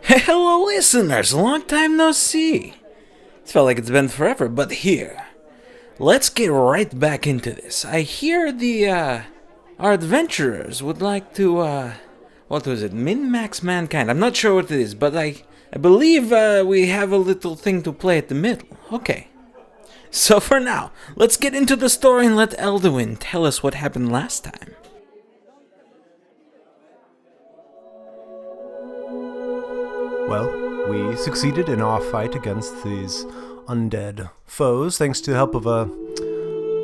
Hello, listeners! Long time no see. It's felt like it's been forever, but here. Let's get right back into this. I hear our adventurers would like to, what was it? Min-max mankind. I'm not sure what it is, but I believe, we have a little thing to play at the middle. Okay. So for now, let's get into the story and let Elduin tell us what happened last time. Well, we succeeded in our fight against these undead foes thanks to the help of a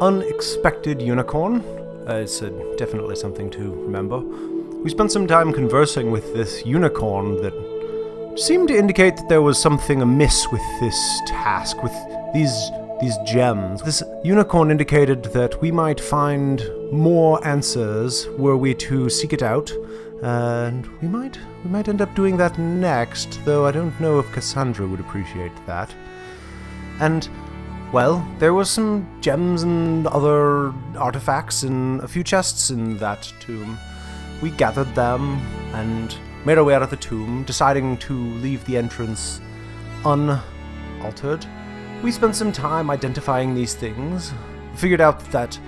unexpected unicorn. It's definitely something to remember. We spent some time conversing with this unicorn that seemed to indicate that there was something amiss with this task, with these gems. This unicorn indicated that we might find more answers were we to seek it out, and we might end up doing that next, though I don't know if Cassandra would appreciate that. And, well, there were some gems and other artifacts in a few chests in that tomb. We gathered them and made our way out of the tomb, deciding to leave the entrance unaltered. We spent some time identifying these things, figured out that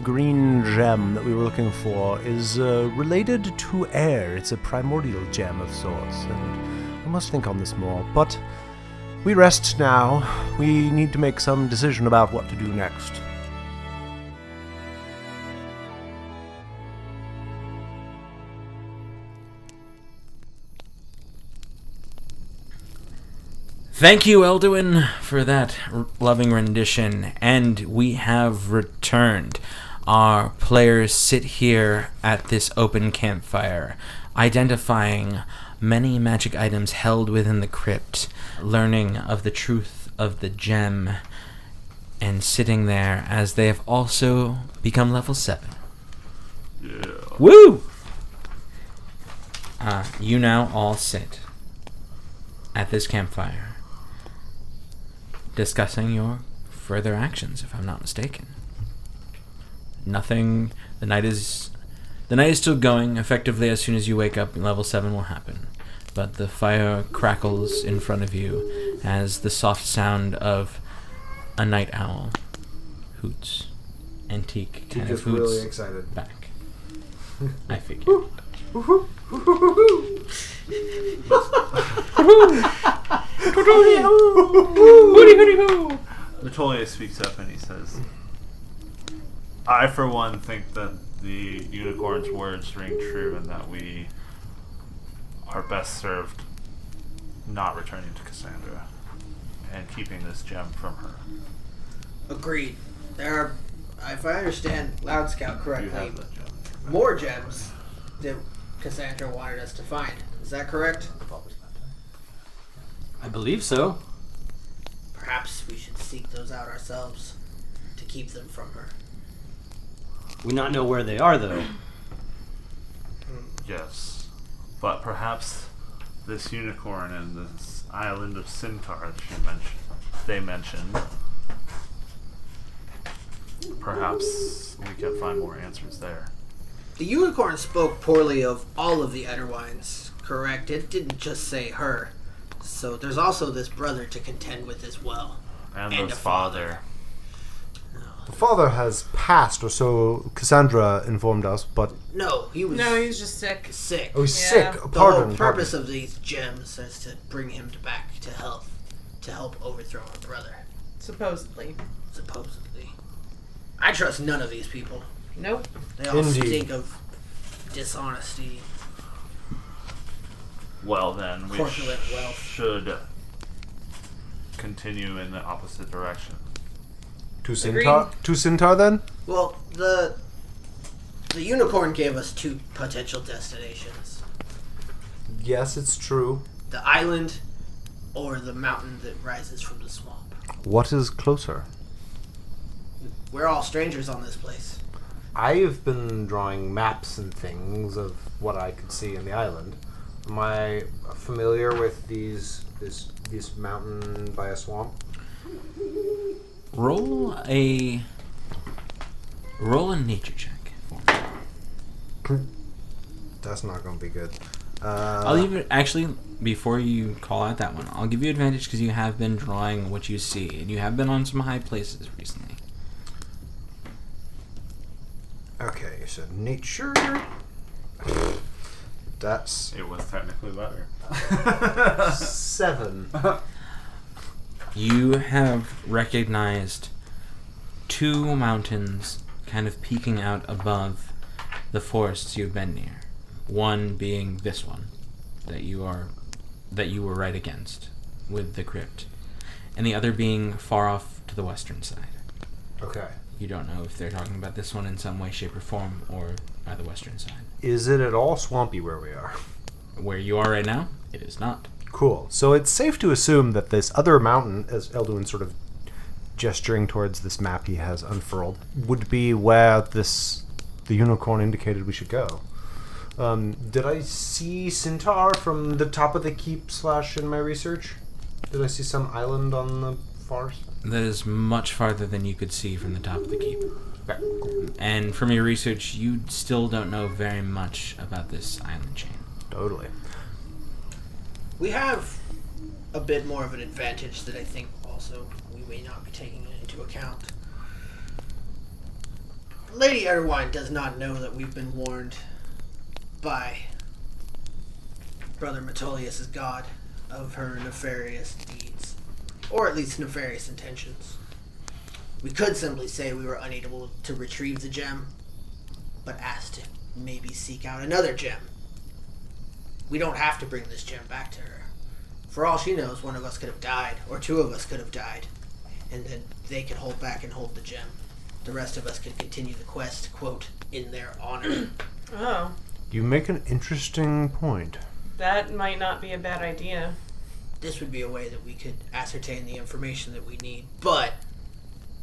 green gem that we were looking for is related to air. It's a primordial gem of sorts, and I must think on this more. But we rest now. We need to make some decision about what to do next. Thank you, Elduin, for that loving rendition, and we have returned. Our players sit here at this open campfire, identifying many magic items held within the crypt, learning of the truth of the gem, and sitting there as they have also become level 7. Yeah. Woo! You now all sit at this campfire, discussing your further actions, if I'm not mistaken. Nothing. The night is still going. Effectively, as soon as you wake up, level 7 will happen. But the fire crackles in front of you as the soft sound of a night owl hoots. Antique kind of hoots. Really excited. Back. I figured. Natolius speaks up and he says, I, for one, think that the unicorn's words ring true and that we are best served not returning to Cassandra and keeping this gem from her. Agreed. There are, if I understand Loud Scout You correctly, have that gem. more gems that Cassandra wanted us to find. Is that correct? I believe so. Perhaps we should seek those out ourselves to keep them from her. We not know where they are, though. Yes. But perhaps this unicorn and this island of Centaur that they mentioned, perhaps we can find more answers there. The unicorn spoke poorly of all of the Etterwines, correct? It didn't just say her. So there's also this brother to contend with as well. And And the a father. The father has passed, or so Cassandra informed us, but... No, he was No, he's just sick. sick. Oh, he's Yeah. sick. The Pardon. whole purpose of these gems is to bring him back to health, to help overthrow our brother, Supposedly. supposedly. I trust none of these people. Nope. They all Indeed. stink of dishonesty. Well, then we Corpulent wealth. should continue in the opposite direction. To Centaur, then? Well, the unicorn gave us two potential destinations. Yes, it's true. The island or the mountain that rises from the swamp. What is closer? We're all strangers on this place. I've been drawing maps and things of what I could see in the island. Am I familiar with this mountain by a swamp? Roll a nature check for me. That's not going to be good. I'll leave it, actually, before you call out that one, I'll give you advantage because you have been drawing what you see, and you have been on some high places recently. Okay, you said nature. That's It was technically better. 7. You have recognized 2 mountains kind of peeking out above the forests you've been near. One being this one that you were right against with the crypt, and the other being far off to the western side. Okay. You don't know if they're talking about this one in some way, shape, or form, or by the western side. Is it at all swampy where we are? Where you are right now, it is not. Cool. So it's safe to assume that this other mountain, as Elduin sort of gesturing towards this map he has unfurled, would be where the unicorn indicated we should go. Did I see Centaur from the top of the keep / in my research? Did I see some island on the far side? That is much farther than you could see from the top of the keep. And from your research, you still don't know very much about this island chain. Totally. We have a bit more of an advantage that I think also we may not be taking into account. Lady Erwine does not know that we've been warned by Brother Metolius' god of her nefarious deeds, or at least nefarious intentions. We could simply say we were unable to retrieve the gem, but asked to maybe seek out another gem. We don't have to bring this gem back to her. For all she knows, one of us could have died, or 2 of us could have died, and then they could hold back and hold the gem. The rest of us could continue the quest, quote, in their honor. Oh, You make an interesting point. that might not be a bad idea. This would be a way that we could ascertain the information that we need, but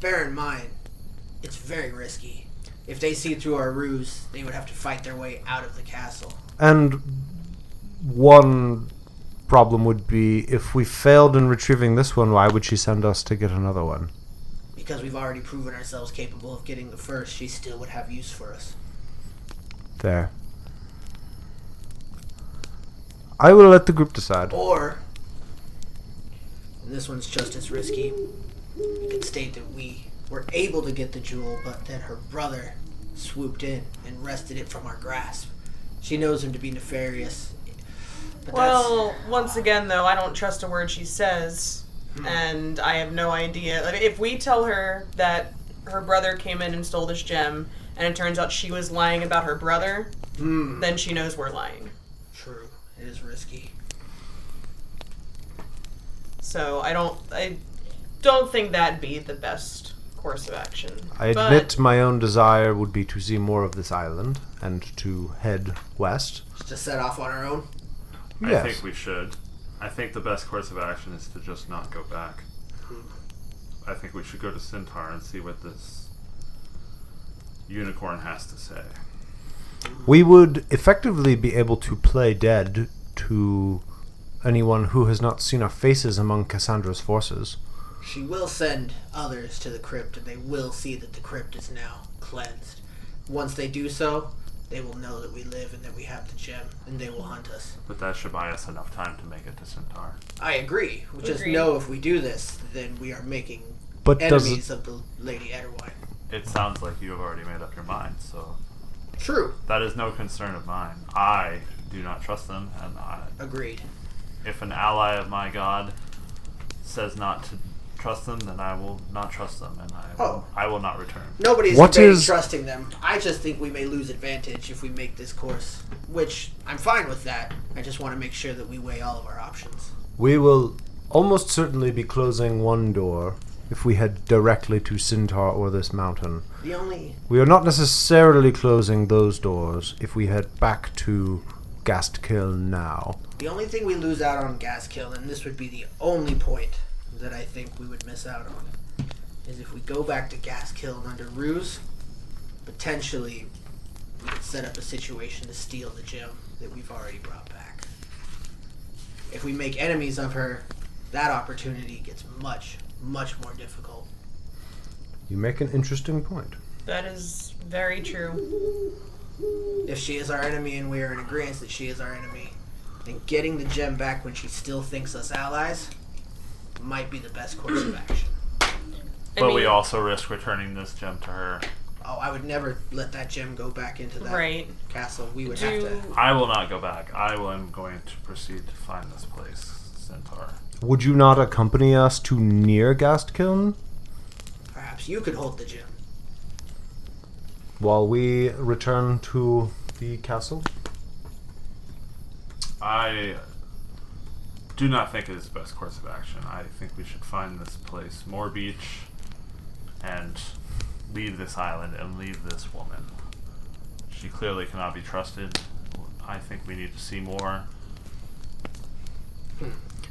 bear in mind, it's very risky. If they see through our ruse, they would have to fight their way out of the castle. And one problem would be, if we failed in retrieving this one, why would she send us to get another one? Because we've already proven ourselves capable of getting the first, she still would have use for us. There. I will let the group decide. Or, and this one's just as risky, we could state that we were able to get the jewel, but that her brother swooped in and wrested it from our grasp. She knows him to be nefarious. But Well, once again, though, I don't trust a word she says, and I have no idea. Like, if we tell her that her brother came in and stole this gem, and it turns out she was lying about her brother, then she knows we're lying. True. It is risky. So I don't think that'd be the best course of action. I admit my own desire would be to see more of this island and to head west. Just to set off on our own. Yes. I think we should. I think the best course of action is to just not go back. I think we should go to Centaur and see what this unicorn has to say. We would effectively be able to play dead to anyone who has not seen our faces among Cassandra's forces. She will send others to the crypt, and they will see that the crypt is now cleansed. Once they do so, they will know that we live and that we have the gem, and they will hunt us. But that should buy us enough time to make it to Centaur. I agree. We just Agreed. know if we do this, then we are making But does enemies of the Lady Etterwine. It sounds like you have already made up your mind, so True. that is no concern of mine. I do not trust them, and Agreed. if an ally of my god says not to trust them, then I will not trust them, and I will not return. Nobody's What debating is- trusting them. I just think we may lose advantage if we make this course, which I'm fine with that. I just want to make sure that we weigh all of our options. We will almost certainly be closing one door if we head directly to Centaur or this mountain. The only We are not necessarily closing those doors if we head back to Gastkill now. The only thing we lose out on Gaskill, and this would be the only point that I think we would miss out on, is if we go back to Gaskill under ruse, potentially we could set up a situation to steal the gem that we've already brought back. If we make enemies of her, that opportunity gets much, much more difficult. You make an interesting point. That is very true. If she is our enemy and we are in agreement that she is our enemy, then getting the gem back when she still thinks us allies might be the best course of action. But we also risk returning this gem to her. Oh, I would never let that gem go back into that Right. castle. We would have to. I will not go back. I am going to proceed to find this place, Centaur. Would you not accompany us to near Gastkiln Perhaps you could hold the gem. while we return to the castle? I do not think it is the best course of action. I think we should find this place, Morbeach, and leave this island and leave this woman. She clearly cannot be trusted. I think we need to see more.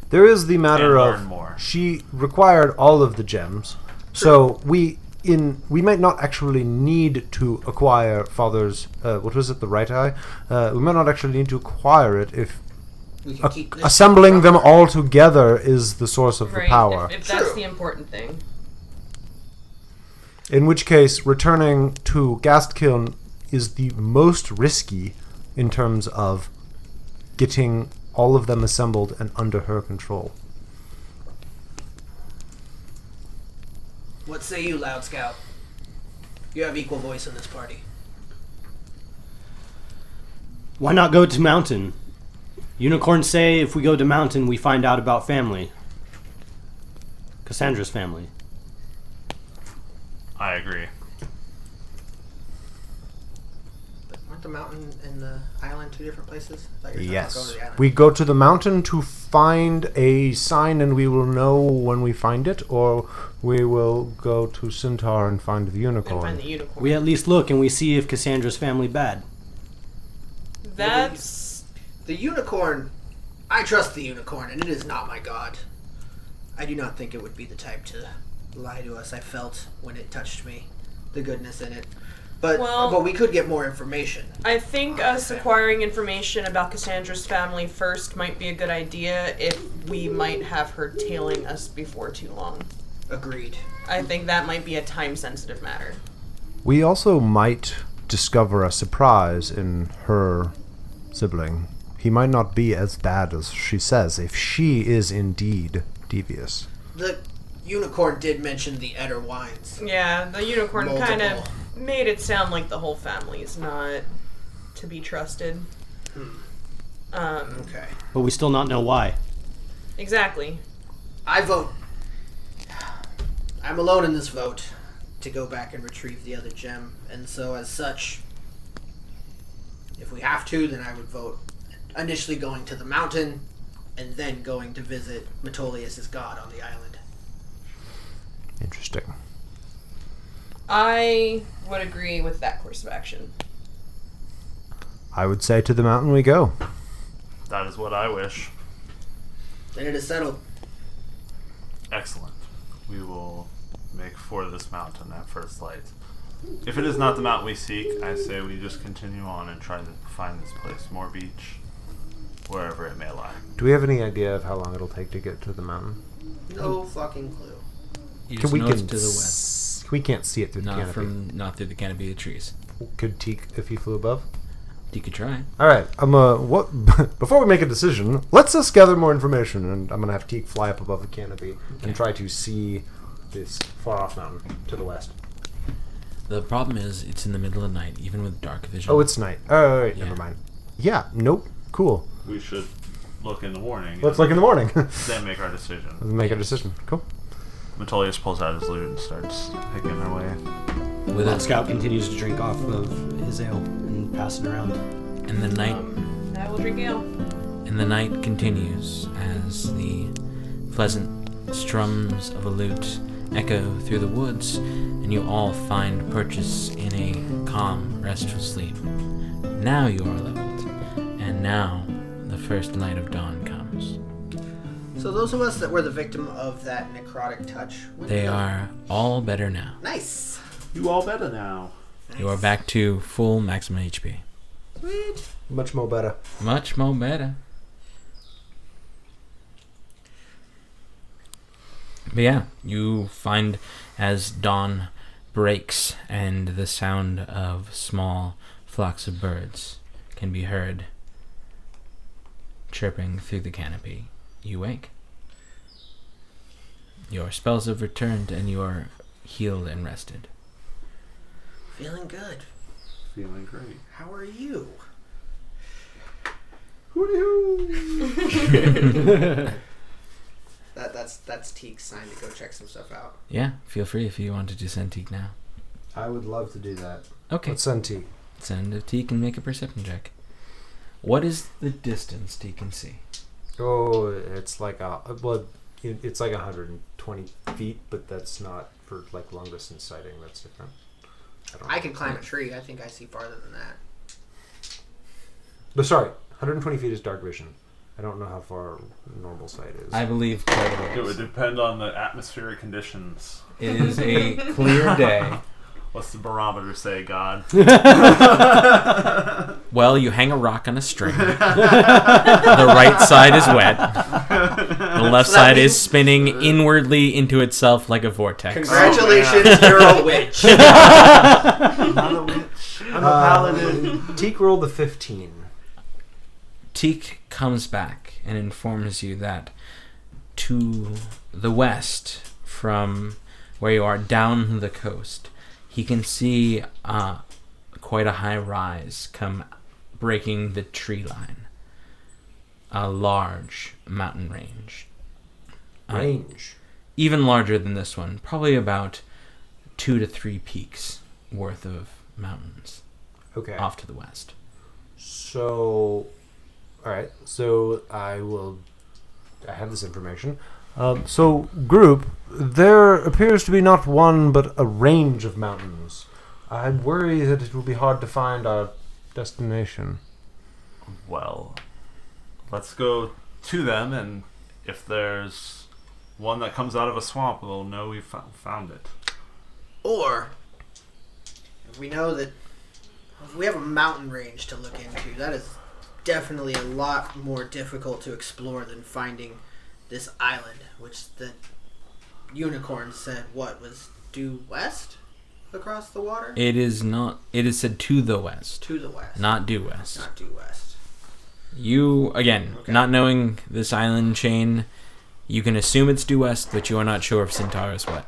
There is the matter And of learn more. she required all of the gems, so we might not actually need to acquire Father's what was it, the right eye? We might not actually need to acquire it if We can keep this assembling them all together is the source of the Right. power. If that's True. the important thing. In which case, returning to Gastkiln is the most risky in terms of getting all of them assembled and under her control. What say you, Loud Scout? You have equal voice in this party. Why not go to mountain? Unicorns say if we go to mountain, we find out about family. Cassandra's family. I agree. But aren't the mountain and the island two different places? I thought you were talking about going to the island. We go to the mountain to find a sign and we will know when we find it, or we will go to Centaur and find the And unicorn. find the unicorn. We at least look and we see if Cassandra's family bad. That's The unicorn. I trust the unicorn, and it is not my god. I do not think it would be the type to lie to us. I felt when it touched me the goodness in it. But we could get more information. I think us acquiring information about Cassandra's family first might be a good idea if we might have her tailing us before too long. Agreed. I think that might be a time-sensitive matter. We also might discover a surprise in her sibling. He might not be as bad as she says if she is indeed devious. The unicorn did mention the Eder wines. Yeah, the unicorn kind of Multiple. made it sound like the whole family is not to be trusted. Okay. But we still not know why. Exactly. I vote. I'm alone in this vote to go back and retrieve the other gem, and so as such, if we have to, then I would vote initially going to the mountain and then going to visit Metolius' god on the island. Interesting. I would agree with that course of action. I would say to the mountain we go. That is what I wish. Then it is settled. Excellent. We will make for this mountain at first light. If it is not the mountain we seek, I say we just continue on and try to find this place, Morbeach, wherever it may lie. Do we have any idea of how long it'll take to get to the mountain? No fucking clue. You just know it's to the west. We can't see it through the canopy. Not through the canopy of trees. Could Teak, if he flew above? You could try. All right. What? Before we make a decision, let's just gather more information, and I'm gonna have Teak fly up above the canopy and try to see this far-off mountain to the west. The problem is, it's in the middle of the night, even with dark vision. Oh, it's night. Oh, right, Yeah. never mind. Yeah. Nope. Cool. We should look in the morning. Let's look in the morning. Then make our decision. Make a decision. Cool. Metolius pulls out his lute and starts picking our way. with Loud it. Scout continues to drink off of his ale and pass it around. And the night I will drink ale. And the night continues as the pleasant strums of a lute echo through the woods, and you all find purchase in a calm, restful sleep. Now you are leveled, and now the first light of dawn comes. So those of us that were the victim of that necrotic touch, when They did are all better now. nice. You all better now. You are back to full maximum HP. Sweet. Much more better. Much more better. But yeah, you find as dawn breaks and the sound of small flocks of birds can be heard chirping through the canopy, you wake. Your spells have returned and you are healed and rested. Feeling good. Feeling great. How are you? That's Teek's sign to go check some stuff out. Yeah, feel free if you wanted to send Teak now. I would love to do that. Okay. Let's send T. Send a Teak and make a perception check. What is the distance Teak can see? Oh, it's like it's like 120 feet, but that's not for like long distance sighting. That's different. I can climb a tree. I think I see farther than that. But sorry, 120 feet is dark vision. I don't know how far normal sight is. I believe quite a It ways. would depend on the atmospheric conditions. It is a clear day. What's the barometer say, God? Well, you hang a rock on a string. The right side is wet. The left So that side is means- spinning inwardly into itself like a vortex. Congratulations, you're a witch. I'm not a witch. I'm a paladin. Teak rolled a 15. Teak comes back and informs you that to the west from where you are down the coast, he can see quite a high rise come breaking the tree line. A large mountain range. Range. Even larger than this one. Probably about 2 to 3 peaks worth of mountains Okay. off to the west. So, all right. So I have this information. So, group, there appears to be not one but a range of mountains. I worry that it will be hard to find our destination. Well, let's go to them, and if there's one that comes out of a swamp, we'll know we found it. Or, if we know that if we have a mountain range to look into, that is definitely a lot more difficult to explore than finding this island, which the unicorn said was due west across the water? It is not. It is said to the west, To the west. not due west. Not due west. You, again, Okay. not knowing this island chain, you can assume it's due west, but you are not sure if Centaur is what.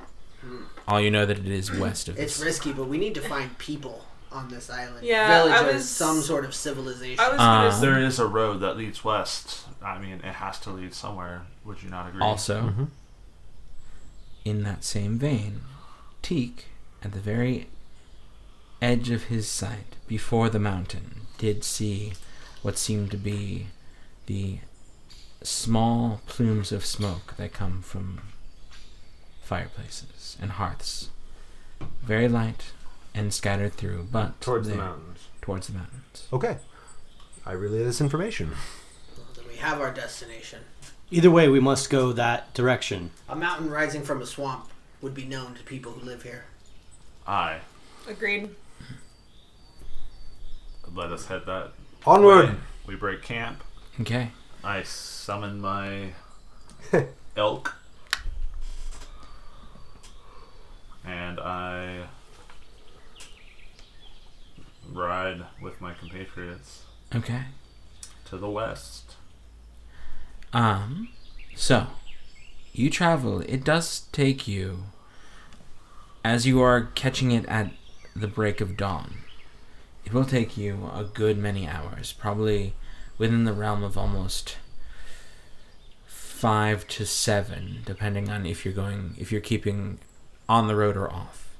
All you know that it is west of It's this. risky, but we need to find people on this island. Yeah, Villagers, some sort of civilization. I was gonna say, There is a road that leads west. I mean, it has to lead somewhere. Would you not agree? Also, in that same vein, Teak, at the very edge of his sight, before the mountain, did see what seemed to be the small plumes of smoke that come from fireplaces and hearths. Very light and scattered through, but Towards the there- mountains. Towards the mountains. Okay. I relay this information. Well, then we have our destination. Either way, we must go that direction. A mountain rising from a swamp would be known to people who live here. Aye. agreed. Let us head that Onward! way. We break camp. Okay. I summon my elk. And I ride with my compatriots Okay. to the west. So, you travel. It does take you, as you are catching it at the break of dawn, it will take you a good many hours, probably within the realm of almost 5 to 7, depending on if you're keeping on the road or off.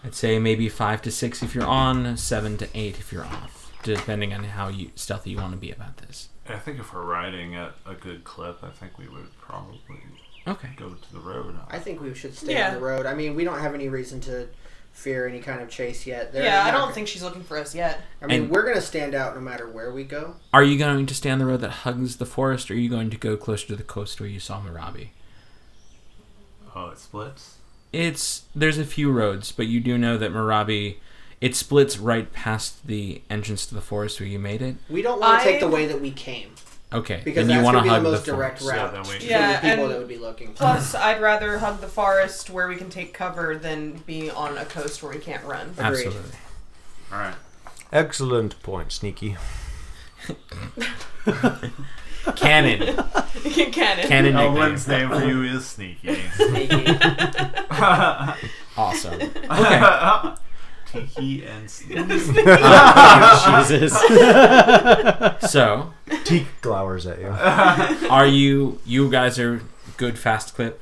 I'd say maybe 5 to 6 if you're on, 7 to 8 if you're off, depending on how stealthy you want to be about this. I think if we're riding at a good clip, I think we would probably Okay. go to the road. I think we should stay Yeah. on the road. I mean, we don't have any reason to fear any kind of chase yet. Yeah, I don't think she's looking for us yet. I mean, And- we're going to stand out no matter where we go. Are you going to stay on the road that hugs the forest, or are you going to go closer to the coast where you saw Marabi? Oh, it splits? There's a few roads, but you do know that Marabi, it splits right past the entrance to the forest where you made it. We don't want to take the I- way that we came. Okay, Because then you that's want going to to be the hug most the direct forest. route Yeah, then we- to Yeah, the people and- that would be looking. Plus, I'd rather hug the forest where we can take cover than be on a coast where we can't run. Agreed. Absolutely. Alright. Excellent point, Sneaky. Canon. Canon. Elwyn's name for you is Sneaky. Awesome. Okay. Tiki and Sneaky. Jesus. So, Teak glowers at you. are you guys are good fast clip,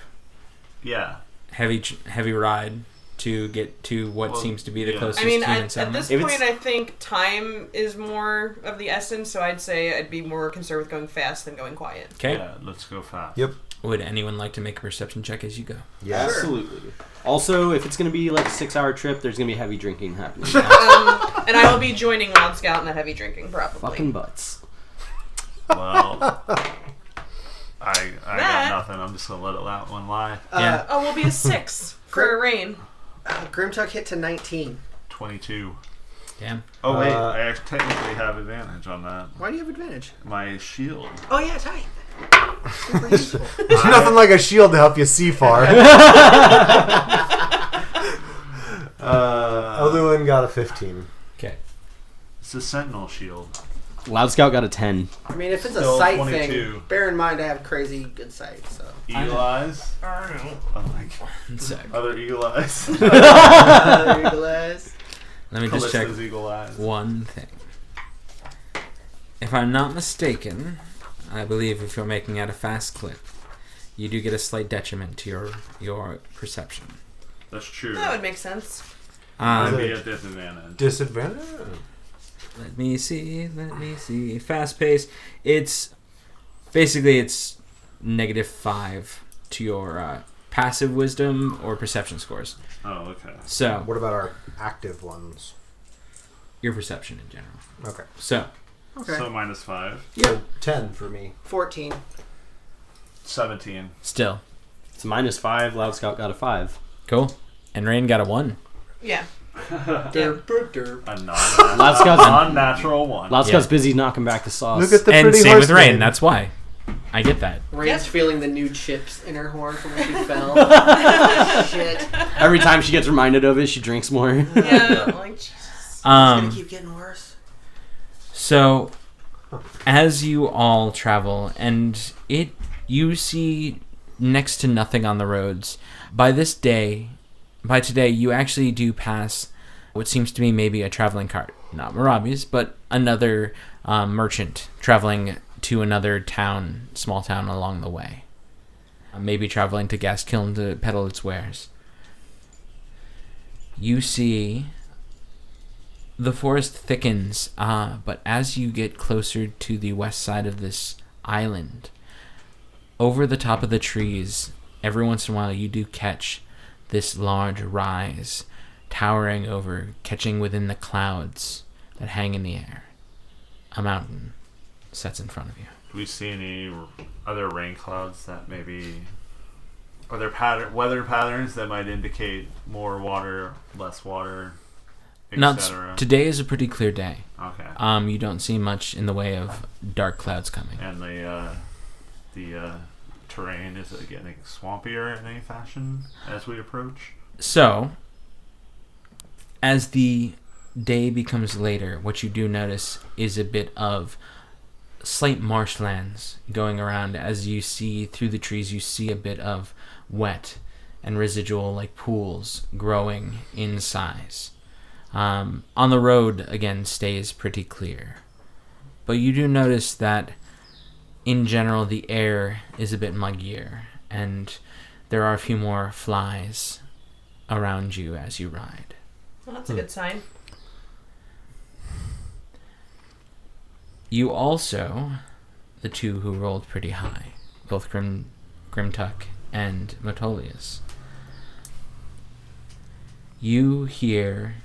Yeah. heavy ride to get to what seems to be the closest I mean, human at settlement? this point, I think time is more of the essence, so I'd say I'd be more concerned with going fast than going quiet. Okay. Yeah, let's go fast. Yep. Would anyone like to make a perception check as you go? Yeah. Absolutely. Also, if it's going to be like a 6-hour trip, there's going to be heavy drinking happening. And I will be joining Wild Scout in that heavy drinking, probably. Fucking butts. Well, I got nothing. I'm just going to let that one lie. Yeah. Oh, we'll be a 6 for a rain. Grimtuck hit to 19. 22. Damn. Oh, wait. I actually technically have advantage on that. Why do you have advantage? My shield. Oh, yeah, tight. Super useful. There's nothing like a shield to help you see far. Oluin got a 15. Okay. It's a sentinel shield. Loud Scout got a 10. I mean, if it's a Still sight 22. thing, bear in mind I have crazy good sight, so. Eagle eyes? Oh my god. Sick. Other eagle eyes. Let me just check Callista's eagle eyes. one thing. If I'm not mistaken, I believe if you're making at a fast clip, you do get a slight detriment to your perception. That's true. That would make sense. I'd be at disadvantage. Disadvantage? Let me see. Fast pace. It's basically it's -5 to your passive wisdom or perception scores. Oh, okay. So What about our active ones? your perception in general. Okay. So Okay. So -5. So 10 for me. 14. 17. still It's -5. Loud Scout got a 5. cool. And Rain got a 1. Yeah. Derp, derp, derp. A Loud Scout's, non-natural one. Loud Scout's busy knocking back the sauce. Look at the And pretty same with horseman. Rain. That's why. I get that. Rain's feeling the new chips in her horn from when she fell. Shit. Every time she gets reminded of it, she drinks more. Yeah. Like, Jesus. It's gonna keep getting worse. So, as you all travel, and you see next to nothing on the roads. By today, you actually do pass what seems to be maybe a traveling cart. Not Marabi's, but another merchant traveling to another town, small town along the way. Maybe traveling to Gaskiln to peddle its wares. You see the forest thickens, but as you get closer to the west side of this island, over the top of the trees, every once in a while you do catch this large rise, towering over, catching within the clouds that hang in the air. A mountain sets in front of you. Do we see any other rain clouds that maybe... Are there weather patterns that might indicate more water, less water, etc.? Today is a pretty clear day. Okay. You don't see much in the way of dark clouds coming. And the terrain, is it getting swampier in any fashion as we approach? So, as the day becomes later, what you do notice is a bit of slight marshlands going around. As you see through the trees, you see a bit of wet and residual like pools growing in size. On the road, again, stays pretty clear. But you do notice that in general the air is a bit muggier, and there are a few more flies around you as you ride. Well, that's a good sign. You also, the two who rolled pretty high, both Grimtuck and Metolius, you hear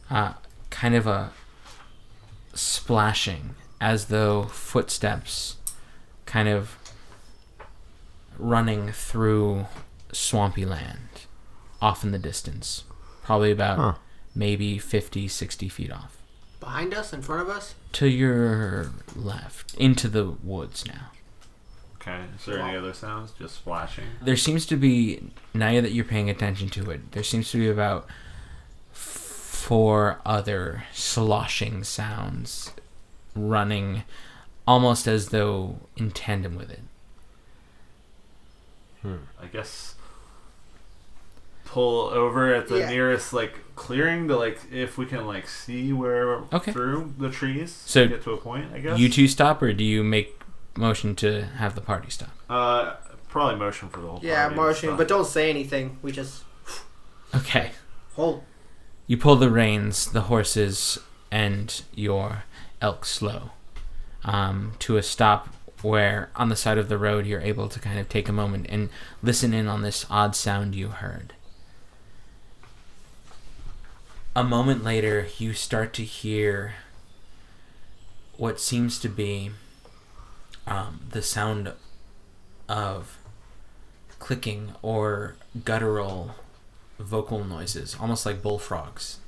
kind of a splashing as though footsteps kind of running through swampy land off in the distance, probably about maybe 50, 60 feet off. Behind us? In front of us? To your left, into the woods now. Okay. Is there any other sounds? Just splashing? There seems to be, now that you're paying attention to it, there seems to be about 4 other sloshing sounds running almost as though in tandem with it. I guess pull over at the nearest clearing to if we can see where through the trees so to get to a point. I guess you two stop, or do you make motion to have the party stop? Probably motion for the whole party. Yeah, motion, but don't say anything. We just Okay. hold. You pull the reins, the horses and your elk slow to a stop where on the side of the road you're able to kind of take a moment and listen in on this odd sound you heard. A moment later, you start to hear what seems to be the sound of clicking or guttural vocal noises, almost like bullfrogs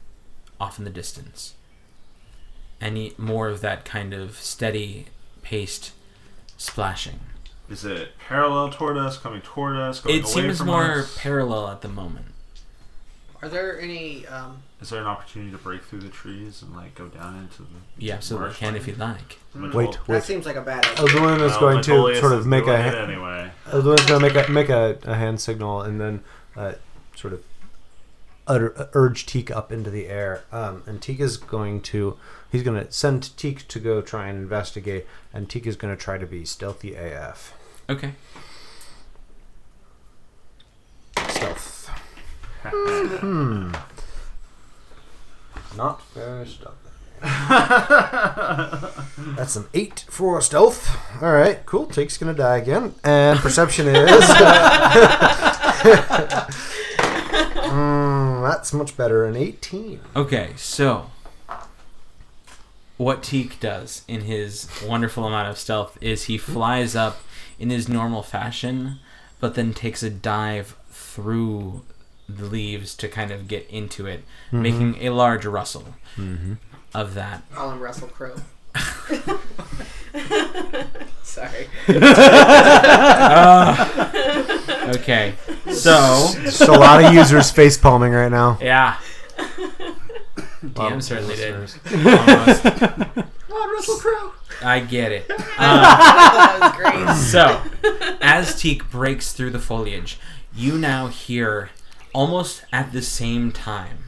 off in the distance. And more of that kind of steady paced splashing. Is it parallel toward us, coming toward us, going It away seems from more us? parallel at the moment. Are there any? Is there an opportunity to break through the trees and go down into the? You absolutely can if you'd like. Wait. That seems like a bad idea. Elduin is going to Metolius sort is of make doing a it anyway. Elduin's going to make a hand signal and then sort of urge Teak up into the air. And Teak is going to send Teak to go try and investigate, and Teak is going to try to be stealthy AF. Okay. Stealth. Not very stealthy. That's an 8 for stealth. All right, cool. Teak's going to die again. And perception is... that's much better, an 18. Okay, so what Teak does in his wonderful amount of stealth is he flies up in his normal fashion, but then takes a dive through the leaves to kind of get into it, making a large rustle of that. Call him Russell Crowe. Sorry. Okay, so Just a lot of users face palming right now. yeah, DM certainly did. Listeners. Almost. Come on, Russell Crowe. I get it. That was great. So, as Teak breaks through the foliage, you now hear, almost at the same time,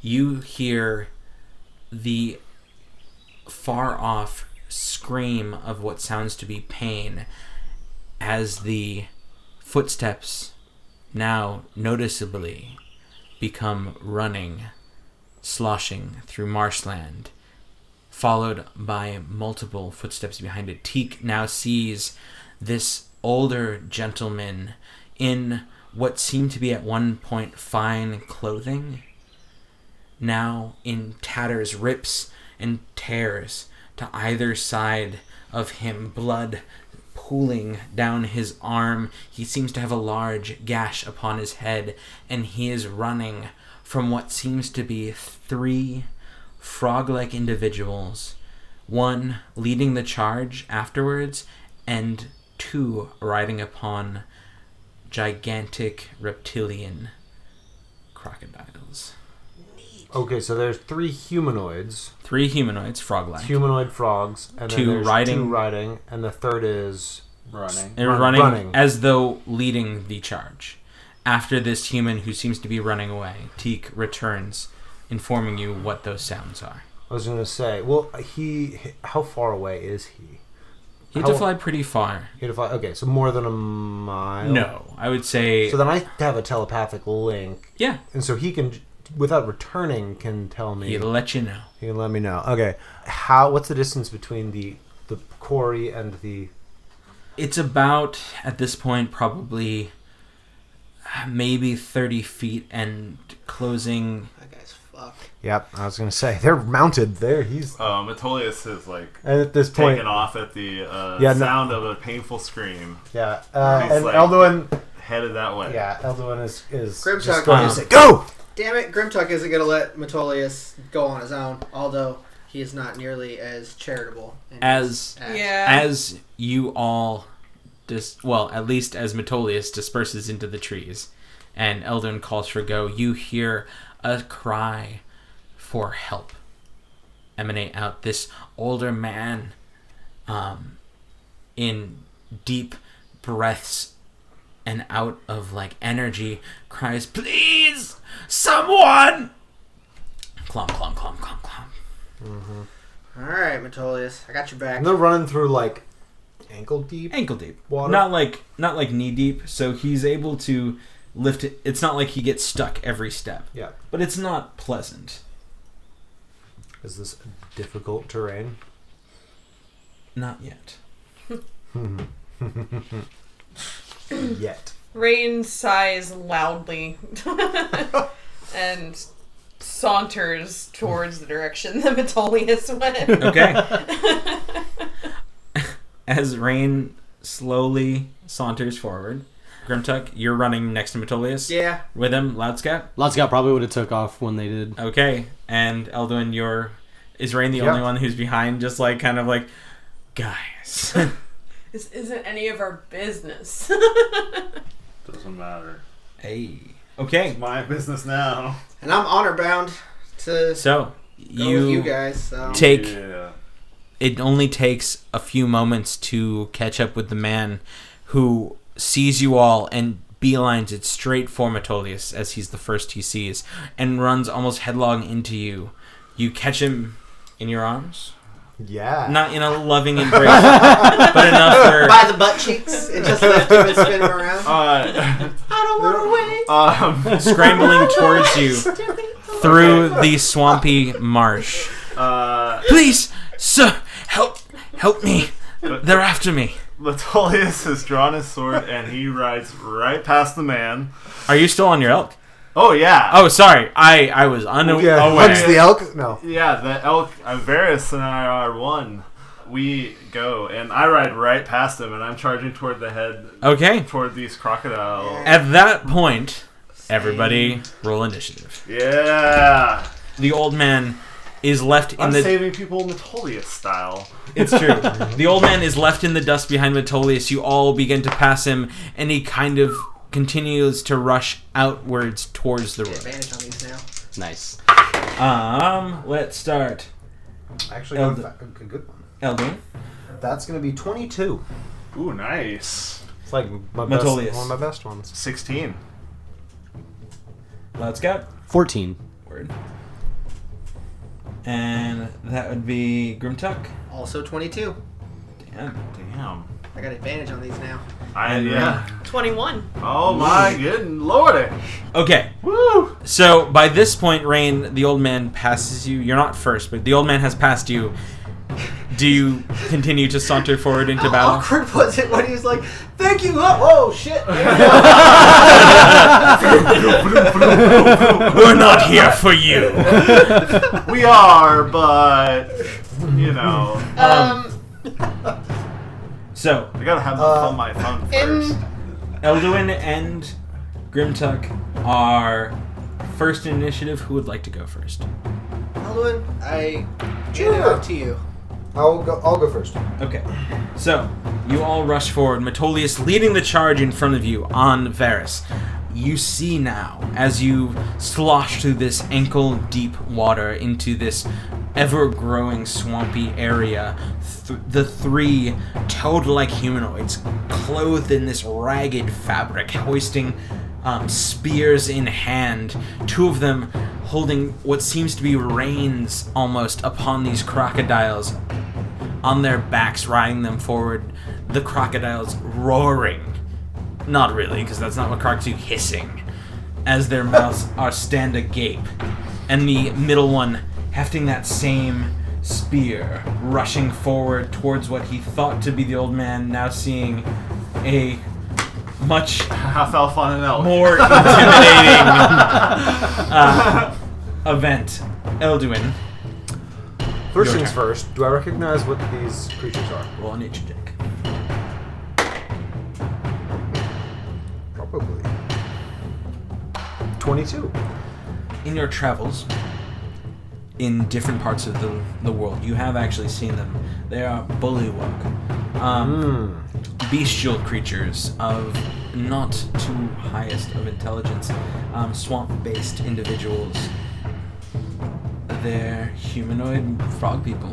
you hear the far-off scream of what sounds to be pain as the footsteps now noticeably become running, sloshing through marshland, followed by multiple footsteps behind it. Teak now sees this older gentleman in what seemed to be at one point fine clothing, now in tatters, rips, and tears to either side of him, blood pooling down his arm. He seems to have a large gash upon his head, and he is running from what seems to be 3 frog-like individuals, 1 leading the charge afterwards, and 2 riding upon gigantic reptilian crocodiles. Okay, so there's 3 humanoids. 3 humanoids, frog-like. Humanoid frogs. And then 2 there's riding. 2 riding. And the third is... Running. They're running as though leading the charge. After this human who seems to be running away, Teak returns, informing you what those sounds are. I was going to say, well, how far away is he? He had to fly pretty far. He had to fly, okay, so more than a mile? No, I would say... So then I have a telepathic link. Yeah. And so he can, without returning, can tell me... He'll let you know. He can let me know. Okay. What's the distance between the quarry and the... It's about, at this point, probably maybe 30 feet and closing... That guy's fucked. Yep, I was going to say, they're mounted there. He's... Metolius is And at this point... taken off at the sound of a painful scream. Yeah, He's and like- Elduin... Headed that way. Yeah, Elduin is Grimtuck just going to is- say, go! Damn it, Grimtuck isn't going to let Metolius go on his own, although he is not nearly as charitable. in his acts. As you all, at least as Metolius disperses into the trees and Eldon calls for go, you hear a cry for help emanate out. This older man, in deep breaths and out of like energy, cries, "Please, someone!" Clomp, clomp, clomp, clomp, clomp. All right, Metolius, I got your back. And they're running through like ankle deep. Ankle deep, water. Not like knee deep. So he's able to lift it. It's not like he gets stuck every step. Yeah. But it's not pleasant. Is this difficult terrain? Not yet. Yet. Rain sighs loudly and saunters towards the direction that Metolius went. Okay. As Rain slowly saunters forward, Grimtuck, you're running next to Metolius. Yeah. With him, Loud Scout. Loud Scout probably would have took off when they did. Okay. And Elduin, is Rain the only one who's behind, just like kind of like, guys? This isn't any of our business. Doesn't matter. Hey. Okay. It's my business now. And I'm honor bound to So go with you guys. So. take. Yeah. It only takes a few moments to catch up with the man who sees you all and beelines it straight for Metolius, as he's the first he sees, and runs almost headlong into you. You catch him in your arms. Yeah. Not in a loving embrace, but enough for... By the butt cheeks and just lift him and spin him around. I don't want to wait. Scrambling towards you through the swampy marsh. Please, sir, help me. They're after me. Metolius has drawn his sword and he rides right past the man. Are you still on your elk? Oh, yeah. Oh, sorry. I was unaware. Hugs the elk? No. Yeah, the elk, Varys and I are one. We go, and I ride right past him, and I'm charging toward the head. Okay. Toward these crocodiles. At that point, everybody roll initiative. Yeah. The old man is left in I'm the... saving people Metolius style. It's true. The old man is left in the dust behind Metolius. You all begin to pass him, and he kind of continues to rush outwards towards the road. Advantage on these now. Nice. Let's start. Actually, a good one. Eldon. That's going to be 22. Ooh, nice. It's like my best, Metolius. one of my best ones. 16. Loud Scout. 14. Word. And that would be Grimtuck. Also 22. Damn. I got advantage on these now. Yeah. 21. Oh my good lordy. Okay. Woo! So by this point, Rain, the old man passes you. You're not first, but the old man has passed you. Do you continue to saunter forward into How battle? awkward was it when he was like, "Thank you, oh shit." We're not here for you. We are, but you know. So, I gotta have my phone first. Elduin and Grimtuck are first in initiative. Who would like to go first? Elduin, I hand it off to you. I'll go first. Okay. So, you all rush forward. Metolius leading the charge in front of you on Varys. You see now, as you slosh through this ankle-deep water into this ever-growing swampy area, the three toad-like humanoids, clothed in this ragged fabric, hoisting spears in hand, two of them holding what seems to be reins almost upon these crocodiles on their backs, riding them forward, the crocodiles roaring. Not really, because that's not what crocs do, hissing, as their mouths are stand agape. And the middle one hefting that same spear, rushing forward towards what he thought to be the old man, now seeing a much Half elf on an elk. more intimidating event. Elduin. First Your things turn. first, do I recognize what these creatures are? Roll a nature check. Probably. 22. In your travels, in different parts of the world, you have actually seen them. They are bullywug. Bestial creatures of not too highest of intelligence. Swamp-based individuals They're humanoid frog people.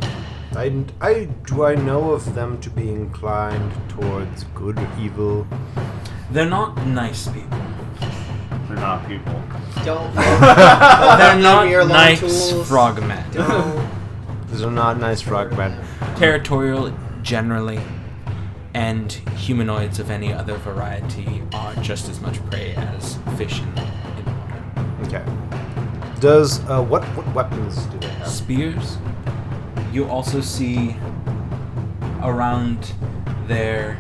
Do I know of them to be inclined towards good or evil? They're not nice people. They're not people. Don't. They're not your long nice tools. frogmen. Don't. These are not nice frogmen. Territorial generally, and humanoids of any other variety are just as much prey as fish in the water. Okay. Does what weapons do they have? Spears. You also see around their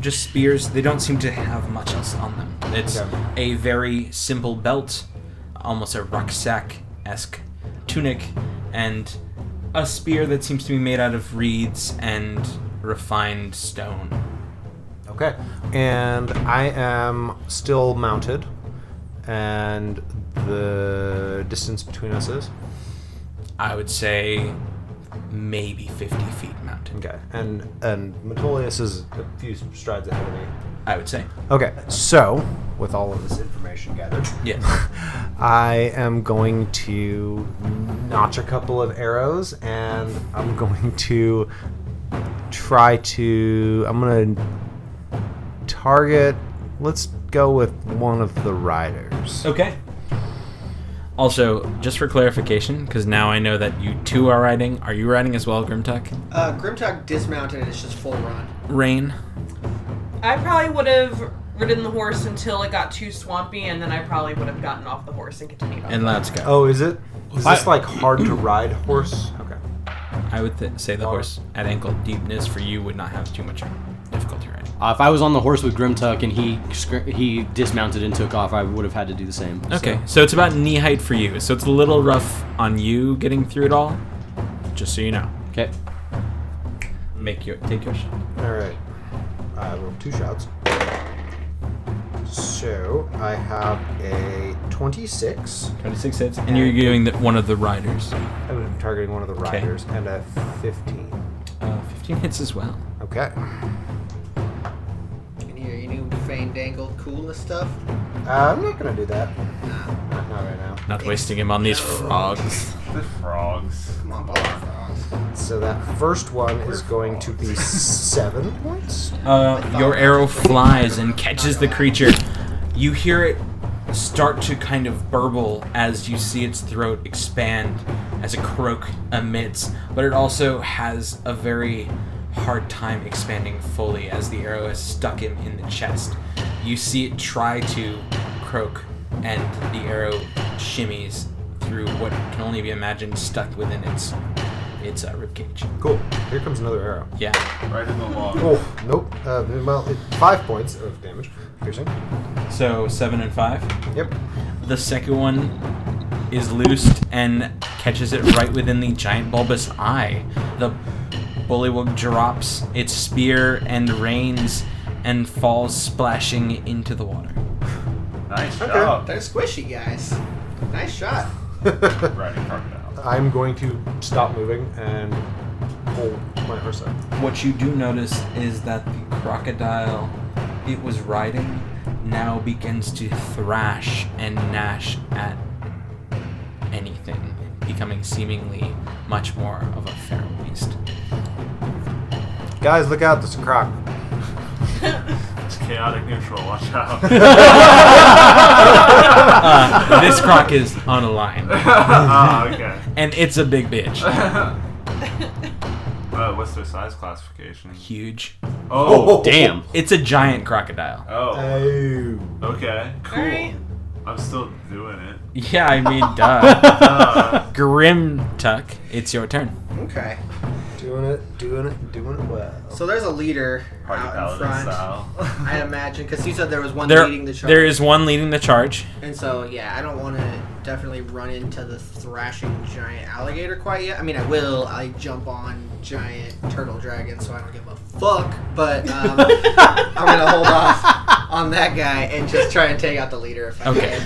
just spears. They don't seem to have much else on them. It's a very simple belt, almost a rucksack-esque tunic, and a spear that seems to be made out of reeds and refined stone. Okay. And I am still mounted, and the distance between us is? I would say maybe 50 feet mountain. Okay. And Metolius is a few strides ahead of me. I would say. Okay. So, with all of this information gathered, Yes. I am going to notch a couple of arrows, and I'm going to I'm going to target, let's go with one of the riders. Okay. Also, just for clarification, because now I know that you two are riding. Are you riding as well, Grimtuck? Grimtuck dismounted and it's just full run. Rain? I probably would have ridden the horse until it got too swampy, and then I probably would have gotten off the horse and continued on. And let's go. Oh, is it? Is this like hard to ride horse? Okay. I would say the horse at ankle deepness for you would not have too much difficulty riding. If I was on the horse with Grimtuck and he dismounted and took off, I would have had to do the same. Okay, so it's about knee height for you. So it's a little rough on you getting through it all. Just so you know. Okay. Take your shot. All right. I rolled 2 shots. So I have a 26. 26 hits, and you're doing one of the riders. I'm targeting one of the riders, and a 15. 15 hits as well. Okay. And here, you new fandangled coolness stuff? I'm not gonna do that. Not right now. Not wasting him on these frogs. The frogs. Come on, ball frogs. So that first one is going to be 7 points. Your arrow flies and catches the creature. You hear it start to kind of burble as you see its throat expand as a croak emits, but it also has a very hard time expanding fully as the arrow has stuck him in the chest. You see it try to croak, and the arrow shimmies through what can only be imagined stuck within its ribcage. Cool. Here comes another arrow. Yeah. Right in the log. Oh, nope. Well, 5 points of damage. Piercing. So 7 and 5. Yep. The second one is loosed and catches it right within the giant bulbous eye. The bullywug drops its spear and reins and falls splashing into the water. Nice Okay. job. They're squishy, guys. Nice shot. Riding crocodile. I'm going to stop moving and pull my horse up. What you do notice is that the crocodile it was riding now begins to thrash and gnash at anything, becoming seemingly much more of a feral beast. Guys, look out! There's a croc. It's chaotic neutral. Watch out. This croc is on a line, Oh, okay. and it's a big bitch. What's their size classification? Huge. Oh, Damn. It's a giant crocodile. Oh. Oh. Okay. Cool. Alright. I'm still doing it. Yeah, I mean, duh. Grimtuck, it's your turn. Okay. Doing it well. So there's a leader Party out in paladin front. style. I imagine, because you said there was one There, leading the charge. there is one leading the charge. And so, yeah, I don't want to definitely run into the thrashing giant alligator quite yet. I mean, I will. I jump on giant turtle dragon, so I don't give a fuck. But I'm going to hold off on that guy and just try and take out the leader if I Okay. can.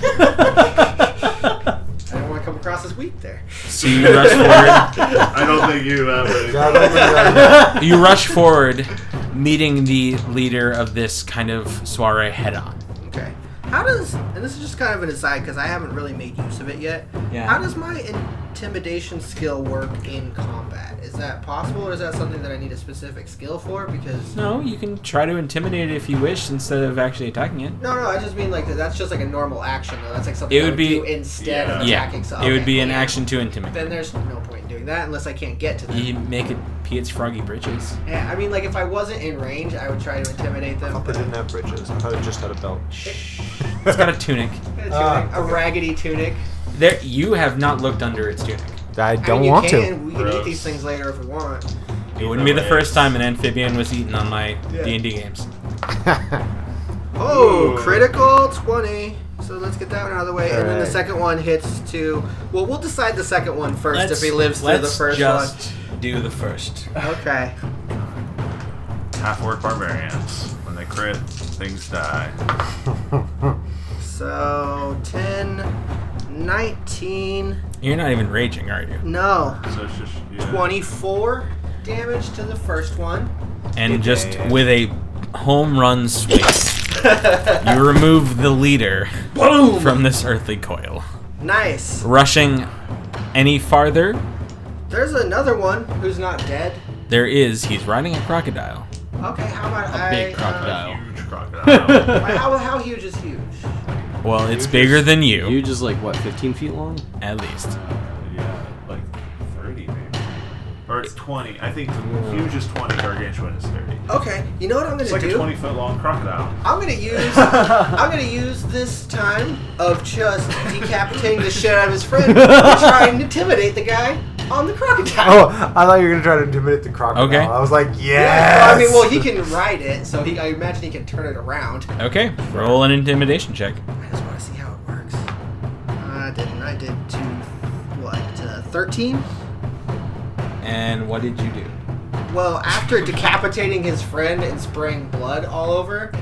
I don't want to come across as weak there. So you rush forward. I don't think you have it. You rush forward, meeting the leader of this kind of soiree head on. Okay. How does, and this is just kind of an aside because I haven't really made use of it yet. Yeah. How does my intimidation skill work in combat? Is that possible, or is that something that I need a specific skill for? Because No, you can try to intimidate it if you wish instead of actually attacking it. no, I just mean like that's just like a normal action though. That's like something It I would would be- do instead of Yeah, attacking. So, it would okay, be an yeah. action to intimidate. Then there's no point in doing that unless I can't get to them. You make it pee its froggy britches. Yeah, I mean, like if I wasn't in range, I would try to intimidate I them. thought they but- didn't have bridges. I thought it just had a belt. It's got a tunic. A raggedy tunic. There, you have not looked under its tunic. I I don't mean, you want can. to. We can eat Gross. these things later if we want. It wouldn't be the first time an amphibian was eaten on my Yeah. D&D games. Oh, Ooh. critical 20. So let's get that one out of the way. And then the Alright. second one hits to... Well, we'll decide the second one first if he lives through the first just do the first. one. Okay. Half-orc barbarians. When they crit, things die. So 10, 19... You're not even raging, are you? No. So it's just... Yeah. 24 damage to the first one. And just with a home run swing, you remove the leader Boom! from this earthly coil. Nice. Rushing any farther, There's another one who's not dead. there is, he's riding a crocodile. Okay, how about A big crocodile. Huge crocodile. How huge is huge? Well, it's bigger than you, Huge is like, what, 15 feet long? at least. Yeah, like 30 maybe. Or it's 20. I think huge is 20, gargantuan is 30. Okay, you know what I'm It's gonna like do? a 20-foot long crocodile. I'm gonna use this time of just decapitating the shit out of his friend to try and intimidate the guy on the crocodile. Oh, I thought you were gonna try to intimidate the crocodile. Okay. I was like, yes. Yeah, I mean, well, he can ride it, so I imagine he can turn it around. Okay, roll an intimidation check. I just want to see how it works. I didn't. I did 13? And what did you do? Well, after decapitating his friend and spraying blood all over,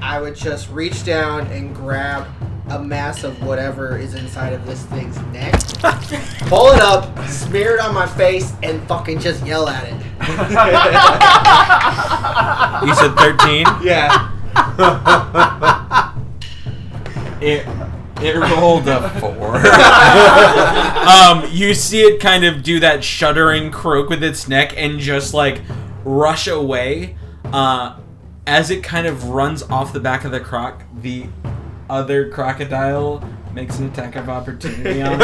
I would just reach down and grab a mass of whatever is inside of this thing's neck, pull it up, smear it on my face, and fucking just yell at it. You said 13? Yeah. It rolled a 4. You see it kind of do that shuddering croak with its neck and just like rush away. As it kind of runs off the back of the croc, the other crocodile makes an attack of opportunity on it.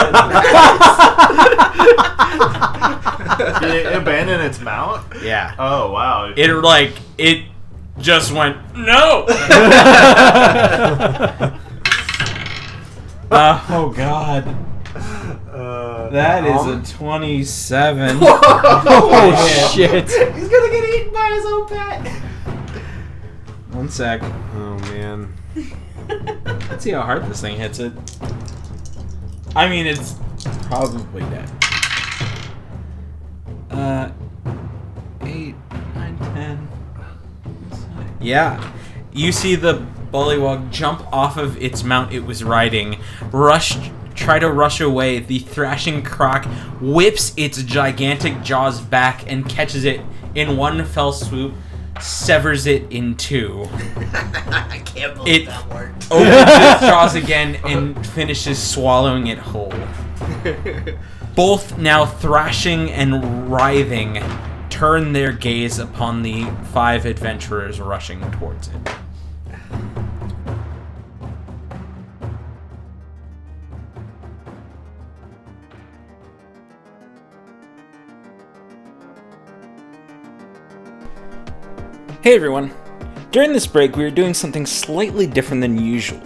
Did it abandon its mount? Yeah. Oh, wow. It just went, no! Oh god. That is a 27. Oh, shit. He's gonna get eaten by his own pet. One sec. Oh man. Let's see how hard this thing hits it. I mean, it's probably dead. 8, 9, 10. Yeah. You see the bullywug jump off of its mount it was riding, try to rush away. The thrashing croc whips its gigantic jaws back and catches it in one fell swoop, severs it in two. I can't believe It that worked. opens its jaws again and finishes swallowing it whole. Both now thrashing and writhing turn their gaze upon the 5 adventurers rushing towards it. Hey everyone! During this break, we are doing something slightly different than usual.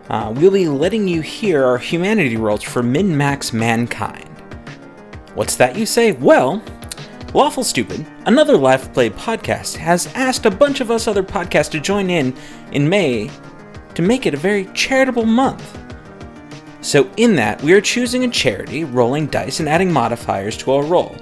We'll be letting you hear our humanity rolls for Min-Max Mankind. What's that, you say? Well, Lawful Stupid, another live play podcast, has asked a bunch of us other podcasts to join in May to make it a very charitable month. So in that, we are choosing a charity, rolling dice, and adding modifiers to our roll,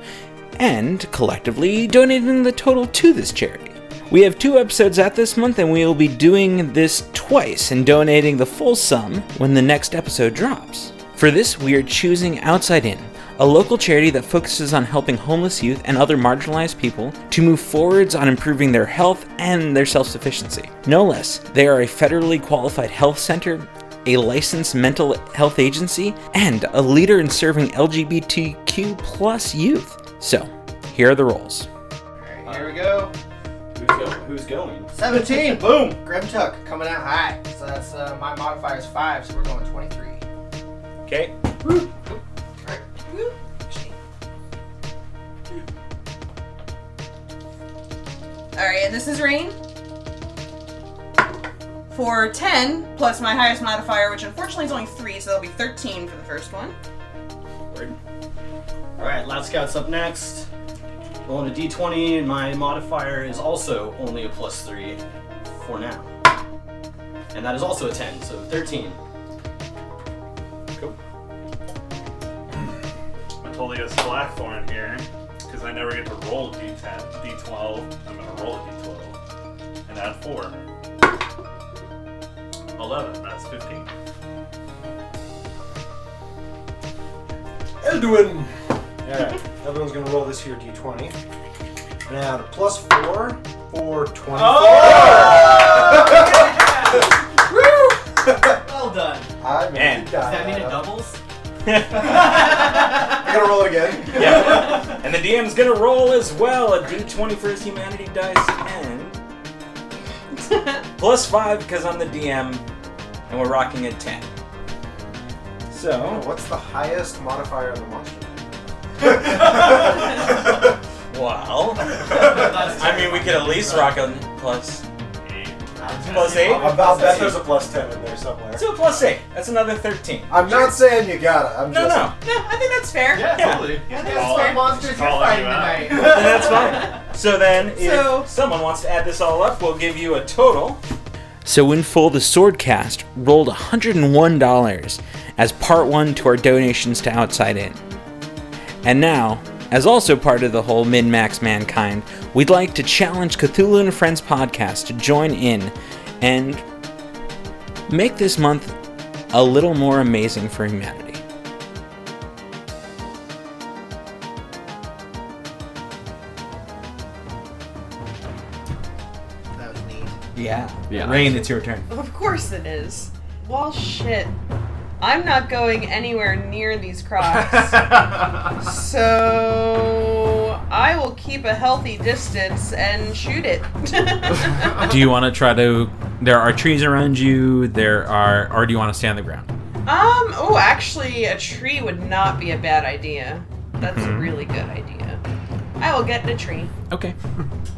and collectively donating the total to this charity. We have 2 episodes out this month, and we will be doing this twice and donating the full sum when the next episode drops. For this, we are choosing Outside In, a local charity that focuses on helping homeless youth and other marginalized people to move forwards on improving their health and their self-sufficiency. No less, they are a federally qualified health center, a licensed mental health agency, and a leader in serving LGBTQ plus youth. So, here are the roles. Alright, here we go. Who's going? 17. Boom. Grimtuck coming out high. So that's my modifier is 5, so we're going 23. Okay. Alright. Alright, and this is Rain. For 10, plus my highest modifier, which unfortunately is only 3, so that'll be 13 for the first one. Alright, Loud Scout's up next. Rolling a d20, and my modifier is also only a +3 for now. And that is also a 10, so 13. Cool. Metolius Blackthorn here, because I never get to roll a d10, d12. I'm going to roll a d12 and add 4. 11, that's 15. Edwin! Alright, everyone's gonna roll this here d20. And add a +4 for 24. Well done. Man. Does that mean it doubles? You're gonna roll it again? Yeah. And the DM's gonna roll as well a d20 for his humanity dice and +5 because I'm the DM and we're rocking at 10. So, What's the highest modifier of the monster? well, I mean, we could at least rock a +8. I'll bet there's a +10 in there somewhere. So +8. That's another 13. I'm not saying you gotta. I'm No, just. no. No, I think that's fair. Yeah, totally. I think that's what monsters you're fighting tonight. Then that's fine. So then, if So- someone wants to add this all up, we'll give you a total. So in full, the Swordcast rolled $101 as part 1 to our donations to Outside In. And now, as also part of the whole Min-Max Mankind, we'd like to challenge Cthulhu and Friends podcast to join in and make this month a little more amazing for humanity. That was neat. Yeah. Yeah. Rain, it's your turn. Of course it is. Well, shit. I'm not going anywhere near these crocs. So I will keep a healthy distance and shoot it. Do you want to try to... There are trees around you, or do you want to stay on the ground? Oh, actually, a tree would not be a bad idea. That's a really good idea. I will get in a tree, Okay.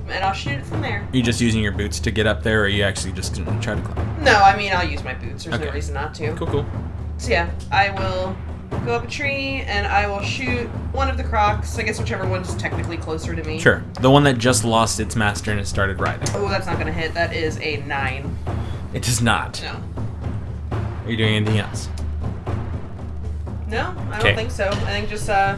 and I'll shoot it from there. Are you just using your boots to get up there, or are you actually just going to try to climb? No, I mean, I'll use my boots. There's no Okay. reason not to. Cool. So yeah, I will go up a tree, and I will shoot one of the crocs. I guess whichever one's technically closer to me. Sure. The one that just lost its master and has started riding. Oh, that's not going to hit. That is a 9. It does not. No. Are you doing anything else? No, I Okay. don't think so. I think just, I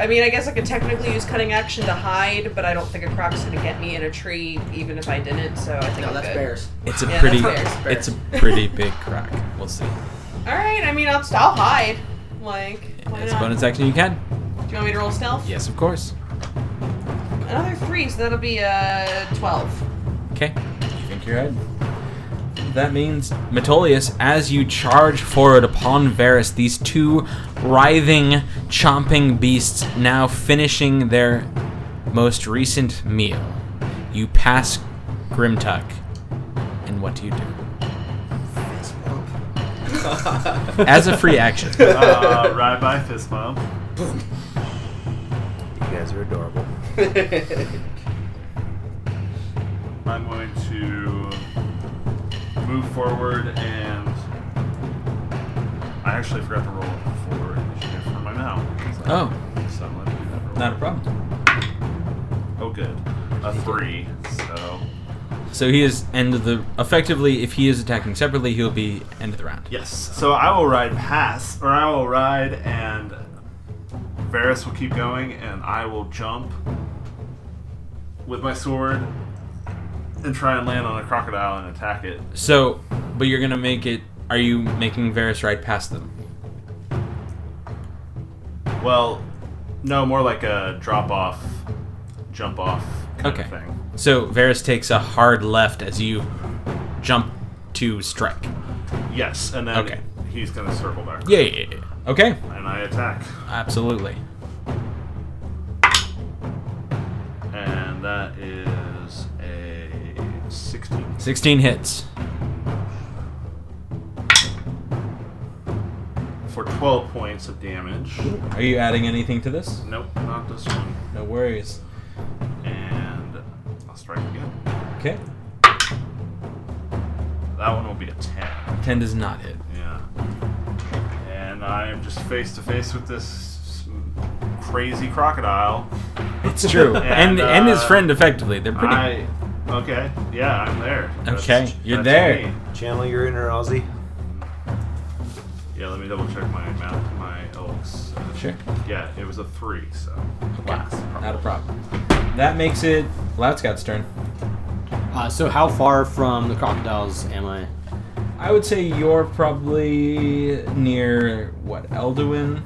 mean, I guess I could technically use cutting action to hide, but I don't think a croc's gonna get me in a tree, even if I didn't. So I think No, I'm that's good. bears. It's a Yeah, pretty. that's fair. It's a pretty big crack. We'll see. All right. I mean, I'll hide. Like, why It's a not? bonus action. You can. Do you want me to roll stealth? Yes, of course. Another 3, so that'll be 12. Okay. You think you're ahead? That means, Metolius, as you charge forward upon Varus, these two writhing, chomping beasts now finishing their most recent meal, you pass Grimtuck, and what do you do? As a free action. Ride by fist bump. You guys are adorable. I'm going to move forward, and I actually forgot to roll for initiative for my mount. Oh, So let me do that real not a problem. quick. Oh, good. A 3. So So he is end of the... Effectively, if he is attacking separately, he'll be end of the round. yes. So I will ride past, or I will ride, and Varus will keep going, and I will jump with my sword and try and land on a crocodile and attack it. So, but you're gonna make it... Are you making Varus ride past them? Well, no, more like a drop off, jump off kind of thing. So Varys takes a hard left as you jump to strike. Yes, and then Okay. he's gonna circle back. Yeah. Okay. And I attack. Absolutely. And that is a 16. 16 hits. For 12 points of damage. Are you adding anything to this? Nope, not this one. No worries. And I'll strike again. Okay. That one will be a 10. 10 does not hit. Yeah. And I am just face to face with this crazy crocodile. It's true. and his friend, effectively. They're pretty... Okay, yeah, I'm there. Okay, you're that's there. me. Channel your inner Aussie. Yeah, let me double check my elks. Sure. Yeah, it was a 3, so. Wow, not a problem. That makes it Loud Scout's turn. So how far from the crocodiles am I? I would say you're probably near, Elduin?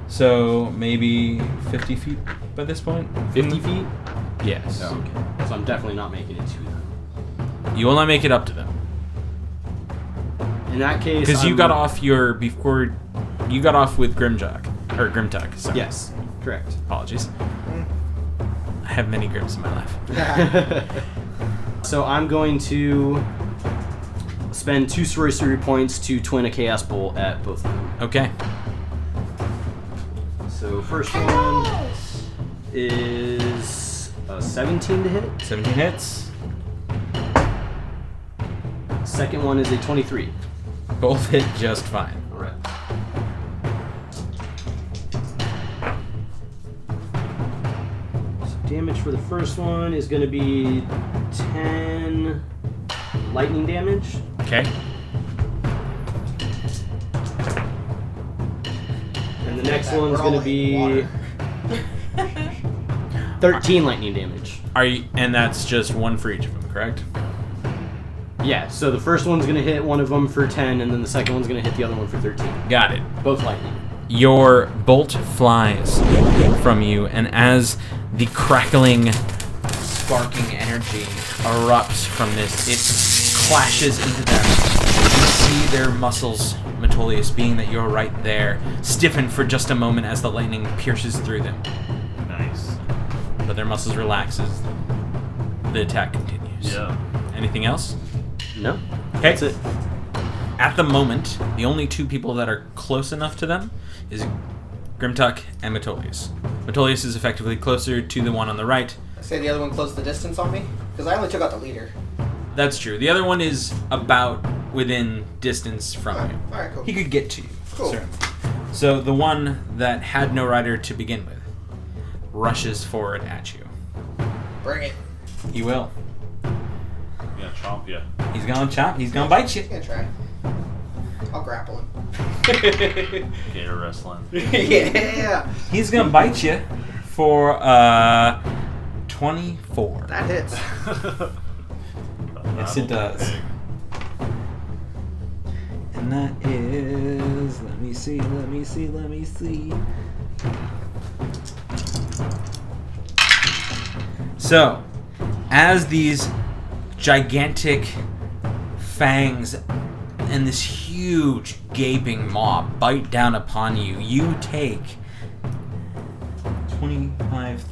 So maybe 50 feet by this point? 50 feet? Yes. Oh, okay. So I'm definitely not making it to them. You will not make it up to them. In that case, Because you got off with Grimtuck, sorry. Yes, correct. Apologies. I have many Grims in my life. So I'm going to spend 2 sorcery points to twin a chaos bolt at both of them. Okay. So first one is a 17 to hit. 17 hits. Second one is a 23. Both hit just fine. All right. So damage for the first one is going to be 10 lightning damage. Okay. And the next one's going to be 13 lightning damage. And that's just one for each of them, correct? Yeah, so the first one's going to hit one of them for 10, and then the second one's going to hit the other one for 13. Got it. Both lightning. Your bolt flies from you, and as the crackling, sparking energy erupts from this, it clashes into them. You see their muscles, Metolius, being that you're right there, stiffen for just a moment as the lightning pierces through them. Nice. But their muscles relax as the attack continues. Yeah. Anything else? No. Okay. That's it. At the moment, the only two people that are close enough to them is Grimtuck and Metolius. Metolius is effectively closer to the one on the right. I say the other one closed the distance on me? Because I only took out the leader. That's true. The other one is about within distance from you. Alright, cool. He could get to you. Cool. Certainly. So the one that had no rider to begin with rushes forward at you. Bring it. He will. Yeah, chomp ya. He's gonna chomp. He's gonna bite you. He's gonna try. I'll grapple him. Gator wrestling. Yeah! He's gonna bite you for 24. That hits. Yes, it does. And that is... Let me see. So, as these gigantic fangs and this huge gaping maw bite down upon you, you take 25...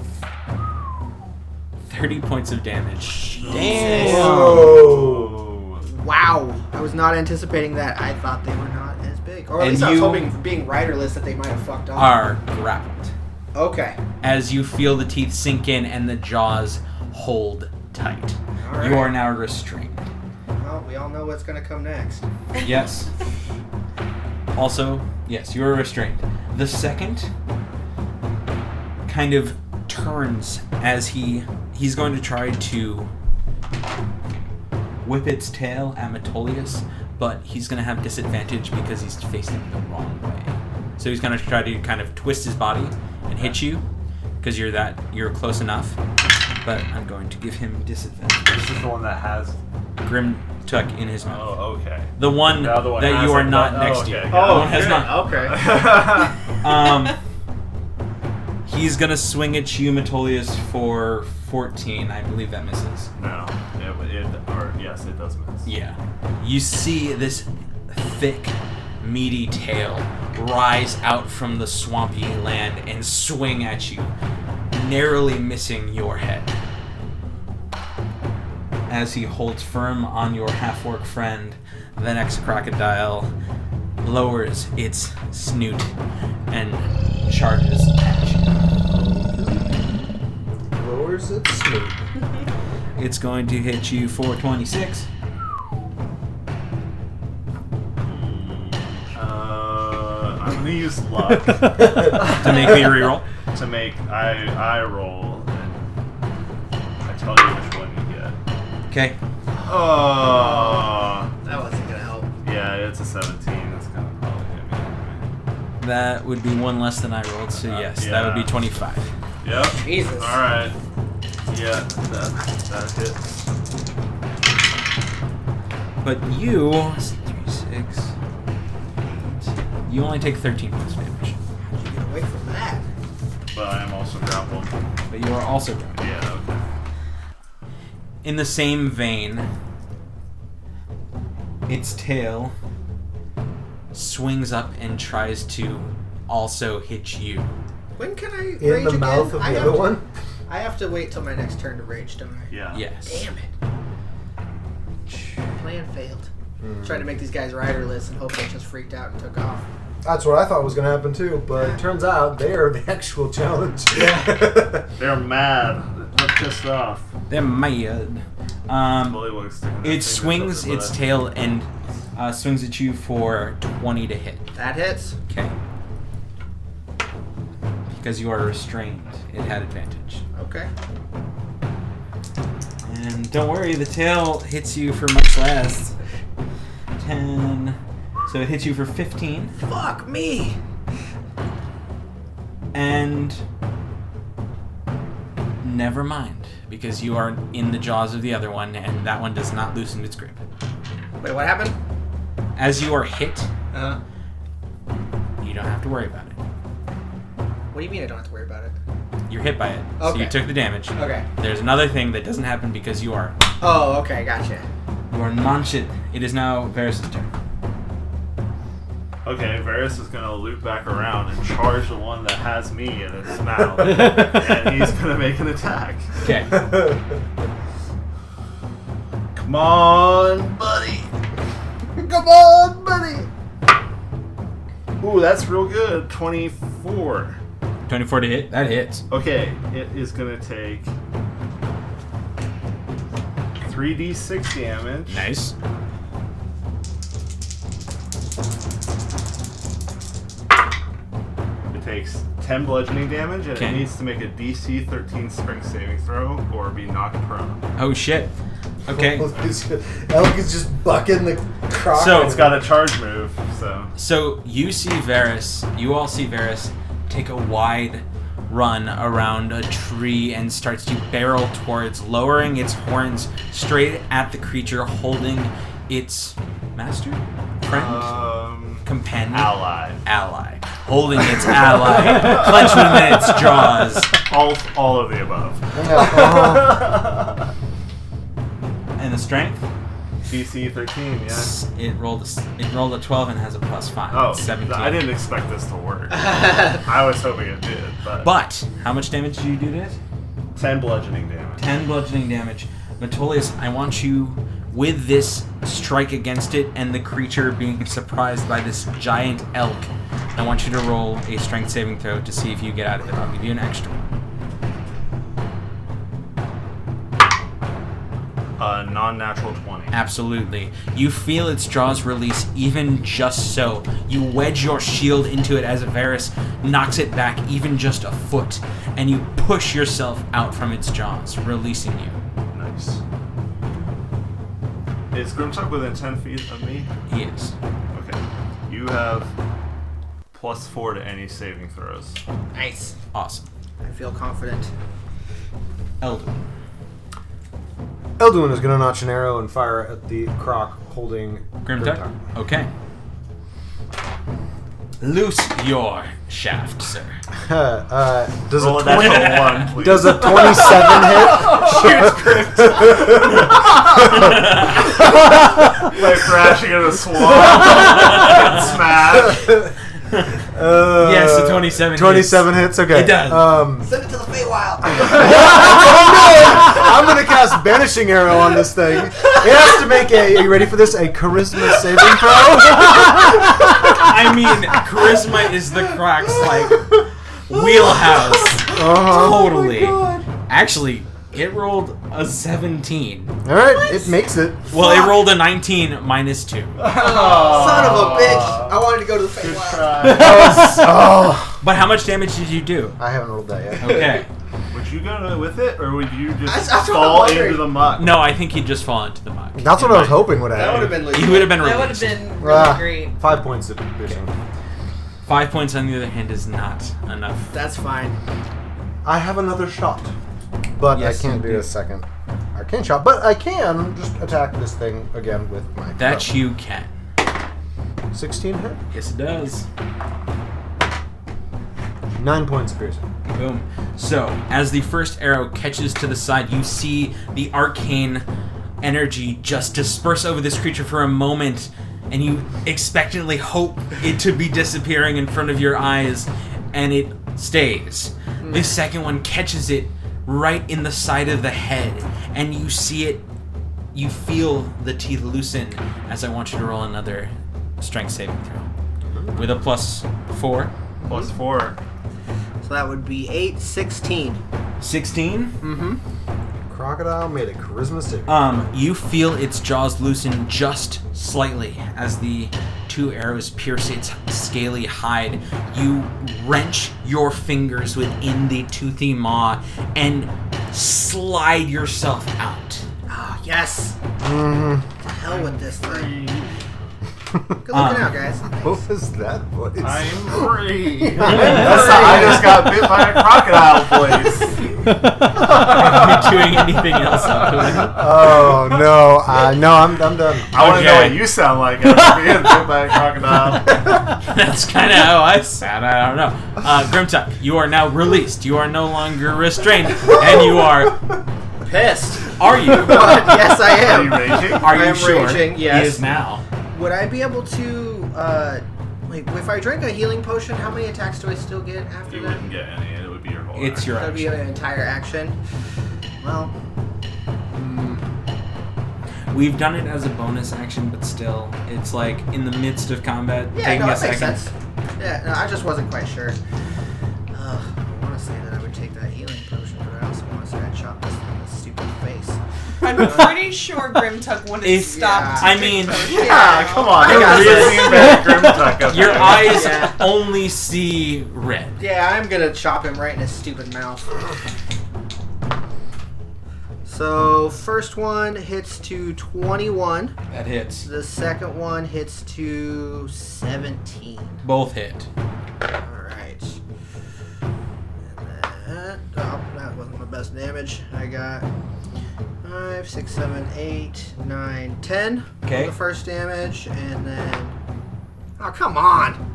30 points of damage. Damn. Whoa. Wow. I was not anticipating that. I thought they were not as big. Or at And least I was you- hoping, being riderless, that they might have fucked off. Are grappled. Okay. As you feel the teeth sink in and the jaws hold tight. All right. You are now restrained. Well, we all know what's going to come next. Yes. Also, yes, you are restrained. The second kind of turns as he's going to try to whip its tail at Metolius, but he's going to have disadvantage because he's facing the wrong way. So he's going to try to kind of twist his body and hit you because you're close enough. But I'm going to give him disadvantage. This is the one that has. Grim Tuck in his mouth. Oh, okay. The one The other one that has you are like not the- next oh, to. okay, The got it. one has not. Okay. He's gonna swing at you, Metolius, for 14. I believe that misses. No. Yes, it does miss. Yeah. You see this thick, meaty tail rise out from the swampy land and swing at you, narrowly missing your head. As he holds firm on your half-orc friend, the next crocodile lowers its snoot and charges at you. Lowers its snoot. It's going to hit you for 26. I'm gonna use luck To make me reroll. to make I roll, and I tell you which one you get. Okay. Oh, That wasn't gonna help. yeah, it's a 17. That's kind of probably gonna be anyway. That would be one less than I rolled, so yes, that would be Yeah. 25. Yep. Jesus. All right. Yeah, that hits. But you, 3, 6, 8, you only take 13 points of damage. How'd you get away from that? But I am also grappled. But you are also grappled. Yeah. Okay. In the same vein, its tail swings up and tries to also hit you. When can I rage In the again? mouth of the other one? I have to wait till my next turn to rage, don't I? Yeah. Yes. Damn it. Plan failed. Trying to make these guys riderless and hope they just freaked out and took off. That's what I thought was going to happen too, but it turns out they are the actual challenge. Yeah. They're mad. They're pissed off. They're mad. Bullywug's sticking their It fingers swings up their its butt. tail and swings at you for 20 to hit. That hits. Okay. Because you are restrained, it had advantage. Okay. And don't worry, the tail hits you for much less. 10. So it hits you for 15. Fuck me. And never mind, because you are in the jaws of the other one, and that one does not loosen its grip. Wait, what happened? As you are hit, Uh, you don't have to worry about it. what do you mean I don't have to worry about it? You're hit by it, so you Okay. took the damage. Okay. There's another thing that doesn't happen because you are Oh, okay, gotcha. non-shit. It is now Varys' turn. Okay, Varys is gonna loop back around and charge the one that has me in its mouth, and he's gonna make an attack. Okay. Come on, buddy. Come on, buddy! Ooh, that's real good. 24. 24 to hit. That hits. Okay, it is gonna take 3d6 damage. Nice. It takes 10 bludgeoning damage, and Okay. it needs to make a DC 13 strength saving throw or be knocked prone. Oh shit. Okay. Elk is just bucking the croc. So- It's got a charge move, so. So you see Varys, you all see Varys take a wide run around a tree and starts to barrel towards, lowering its horns straight at the creature, holding its master? Friend? Companion? Ally. Holding its ally, clenched within its jaws. All of the above. And the strength? DC 13, yeah. It rolled a 12 and has a +5. Oh, It's 17. I didn't expect this to work. I was hoping it did, but But how much damage did you do to it? 10 bludgeoning damage. 10 bludgeoning damage. Metolius, I want you, with this strike against it and the creature being surprised by this giant elk, I want you to roll a strength saving throw to see if you get out of it. I'll give you an extra one. Non-natural 20. Absolutely. You feel its jaws release even just so. You wedge your shield into it as Varys knocks it back even just a foot, and you push yourself out from its jaws, releasing you. Nice. Is Grimtuck within 10 feet of me? He is. Okay. You have +4 to any saving throws. Nice. Awesome. I feel confident. Eldon. Elduin is going to notch an arrow and fire at the croc holding Grimtuck? Okay. loose your shaft, sir. Does Roll a a natural 20, one, please. does a 27 hit? Like crashing in a swamp. Get smashed. Yes, a 27 27 hits. Okay. It does. Send it to the Feywild. I'm gonna cast Banishing Arrow on this thing. It has to make a. Are you ready for this? A Charisma saving throw. I mean, charisma is the Croc's like wheelhouse. Totally. Actually, it rolled a 17. All right, it makes it. Well, it rolled a 19 minus 2. Son of a bitch. I wanted to go to the Feywild. But how much damage did you do? I haven't rolled that yet. Okay. Would you go with it, or would you just That's what I'm fall wondering. into the muck? No, I think he'd just fall into the muck. That's what I was hoping would That happen. would have been legit. He would have been That would have released. been really great. 5 points of piercing. 5 points, on the other hand, is not enough. That's fine. I have another shot, but Yes, I can't you do do. a second arcane shot. But I can just attack this thing again with my. That bow. you can. 16 hit. Yes, it does. 9 points of piercing. Boom. So, as the first arrow catches to the side, you see the arcane energy just disperse over this creature for a moment, and you expectantly hope it to be disappearing in front of your eyes, and it stays. The second one catches it right in the side of the head, and you see it, you feel the teeth loosen as I want you to roll another strength saving throw. With a +4. +4. So that would be 8, 16. 16? Crocodile made a charisma save. You feel its jaws loosen just slightly as the 2 arrows pierce its scaly hide. You wrench your fingers within the toothy maw and slide yourself out. Ah, yes. To hell with this thing. Good looking out, guys. What was that voice? I'm free. I just got bit by a crocodile, please. Are you doing anything else? Oh no! No, I'm done. I want to know Okay. what you sound like after being bit by a crocodile. That's kind of how I sound. I don't know. Grimtuck, you are now released. You are no longer restrained, and you are. Pissed. Are you? Yes, I Are you am. raging? Are you I am sure? raging, He yes. is now. Would I be able to, like, if I drink a healing potion, how many attacks do I still get after You that? wouldn't get any. It would be your whole It's action. your That would be action. an entire action. Well, We've done it as a bonus action, but still, it's like in the midst of combat, yeah, taking no, a that makes second. sense. Yeah, no, I just wasn't quite sure. I want to say that I would take that healing potion, but I also want to say I'd chop this thing in the stupid face. I'm pretty sure Grimtuck wouldn't If- stop. I mean, Yeah, come on. I You're got really this. seeing bad Grimtuck up Your there. eyes Yeah. only see red. Yeah, I'm gonna chop him right in his stupid mouth. So, first one hits to 21. That hits. The second one hits to 17. Both hit. Alright. And that wasn't my best damage. I got 5, 6, 7, 8, 9, 10 Okay. for the first damage, and then. Oh, come on!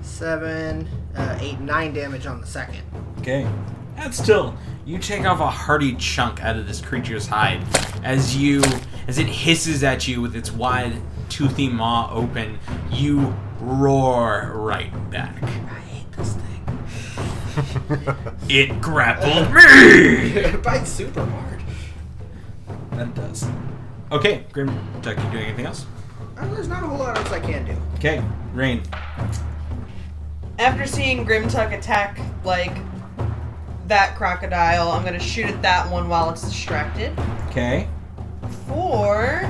7, 8, 9 damage on the second. Okay. That's still. You take off a hearty chunk out of this creature's hide as it hisses at you with its wide, toothy maw open. You roar right back. I hate this thing. It grappled me. It bites super hard. That it does. Okay, Grimtuck, you doing anything else? There's not a whole lot else I can do. Okay, Rain. After seeing Grimtuck attack, like, that crocodile, I'm gonna shoot at that one while it's distracted. Okay. For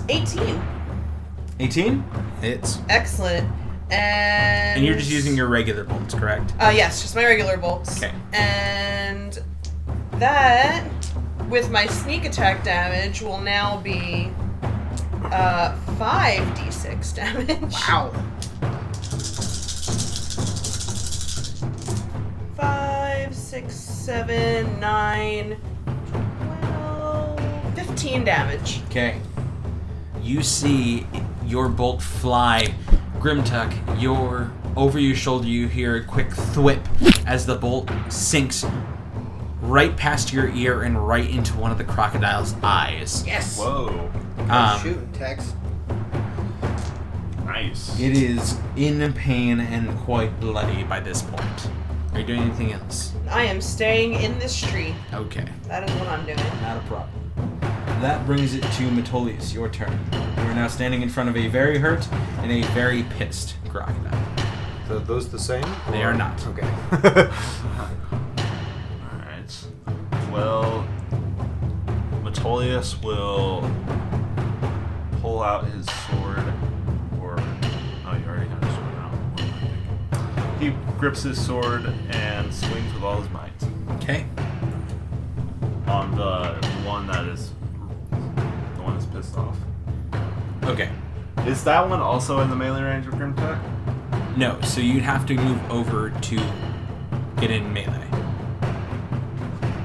18. 18? Hits. Excellent. And And you're just using your regular bolts, correct? yes, just my regular bolts. Okay. And that, with my sneak attack damage, will now be 5d6 damage. Wow. 5, 6, 7, 9, 12, 15 damage. Okay. You see your bolt fly, Grimtuck, over your shoulder you hear a quick thwip as the bolt sinks right past your ear and right into one of the crocodile's eyes. Yes. Whoa. Shooting, Tex. Nice. It is in pain and quite bloody by this point. Are you doing anything else? I am staying in this tree. Okay. That is what I'm doing. Not a problem. That brings it to Metolius, your turn. You are now standing in front of a very hurt and a very pissed crocodile. So are those the same? They are not. Okay. Alright. Well, Metolius will pull out his sword. Oh, you already have his sword out. What am I thinking? He grips his sword and swings with all his might Okay. on the one that's pissed off. Okay. Is that one also in the melee range of Grimtuck? No, so you'd have to move over to get in melee.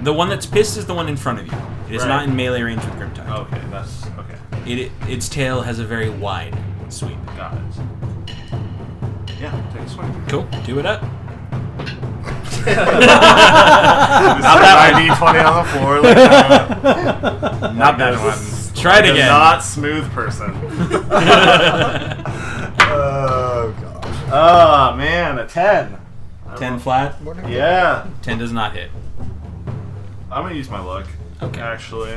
The one that's pissed is the one in front of you. It is Right. not in melee range with Grimtuck. Okay, that's okay. Its tail has a very wide sweep. Got it. Yeah, take a swing. Cool. Do it up. Not that 90-20 on the floor. Like, Not that one. Try it a again. not smooth person. Oh gosh. Oh man, a 10. 10 flat. Yeah. 10 does not hit. I'm gonna use my luck. Okay. Actually,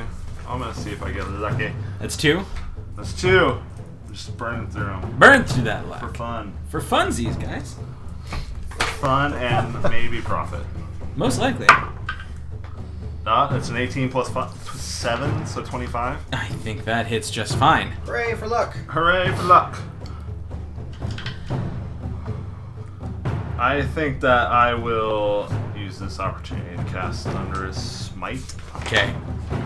I'm gonna see if I get lucky. That's 2. That's 2. Just burning through them Burn through that for luck. fun. For funsies, guys. Fun and maybe profit. Most likely. It's an 18 plus 7, so 25. I think that hits just fine. Hooray for luck. Hooray for luck. I think that I will use this opportunity to cast Thunderous Smite. Okay.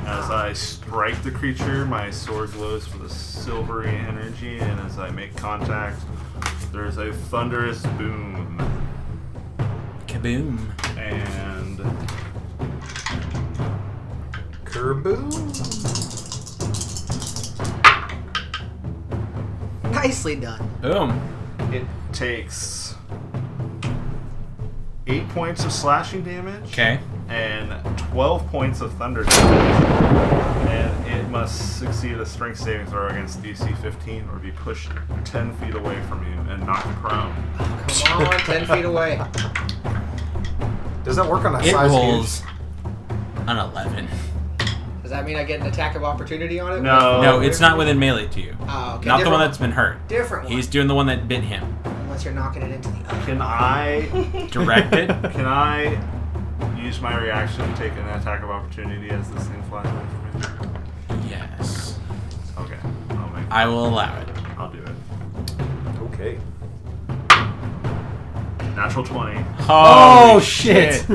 As I strike the creature, my sword glows with a silvery energy, and as I make contact, there's a thunderous boom. Kaboom. And Kerboom. Nicely done. Boom. it takes 8 points of slashing damage. Okay. And 12 points of thunder damage. And it must succeed a strength saving throw against DC 15 or be pushed 10 feet away from you and knocked prone. Come on, 10 feet away. Does that work on a It size rolls an 11. Does that mean I get an attack of opportunity on it? No. No, it's not within melee to you. Oh, okay. Not the one different- that's been hurt. Different one. He's doing the one that bit him. Unless you're knocking it into the other. Can I Directed. can I use my reaction to take an attack of opportunity as this thing flies away from me? Yes. Okay. I will allow it. I'll do it. code? Okay. Natural 20. Oh, shit.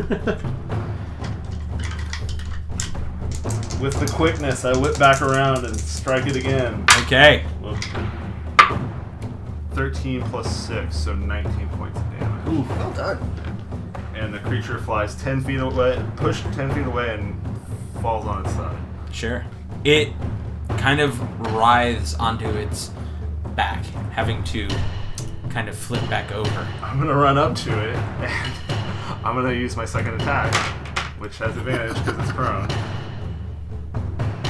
With the quickness, I whip back around and strike it again. Okay. Whoop. 13 plus 6, so 19 points of damage. Ooh. Well done. And the creature flies 10 feet away, pushed 10 feet away, and falls on its side. Sure. It kind of writhes onto its back, having to kind of flip back over. I'm gonna run up to it, and I'm gonna use my second attack, which has advantage because it's prone. Do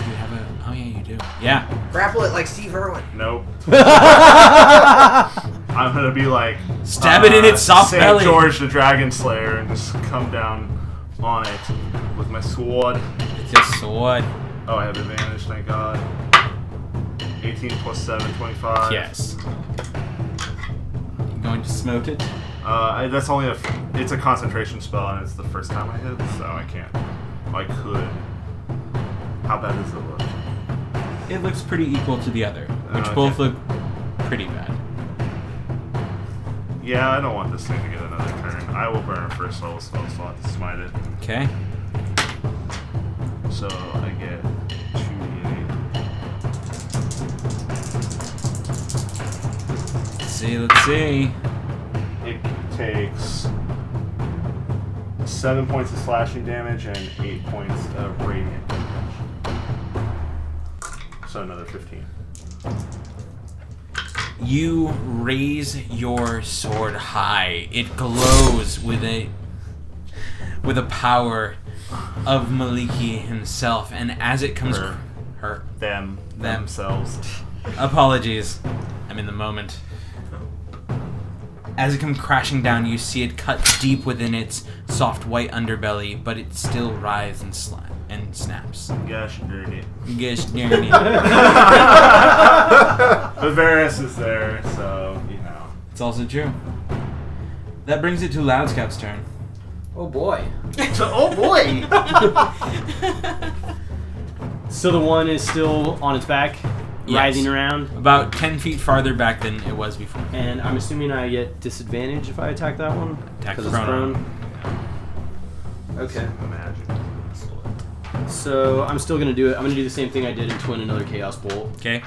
you have a... Oh, yeah, you do. Yeah. Grapple it like Steve Irwin. Nope. I'm gonna be like Stab it in its soft St. belly. George the Dragon Slayer and just come down on it with my sword. It's your sword. Oh, I have advantage, thank God. 18 plus 7, 25. Yes. You going to smote it? That's only it's a concentration spell, and it's the first time I hit, so I can't. I could. How bad does it look? It looks pretty equal to the other, which Okay. both look pretty bad. Yeah, I don't want this thing to get another turn. I will burn first level spell slot to smite it. Okay. So I get 2d8. Let's see. It takes 7 points of slashing damage and 8 points of radiant damage. So another 15. You raise your sword high. It glows with a power of Maliki himself, and as it comes themselves. Apologies. I'm in the moment. As it comes crashing down, you see it cut deep within its soft white underbelly, but it still writhes and snaps. Gosh, dirty. Gosh, dirty. But Varys is there, so, you know. It's also true. That brings it to Loudscap's turn. Oh boy. Oh boy! So the one is still on its back, Yes. writhing around, About 10 feet farther back than it was before. and I'm assuming I get disadvantage if I attack that one? Attack 'Cause the it's prone. Okay. Magic. So I'm still gonna do it. I'm gonna do the same thing I did and twin another Chaos Bolt Okay.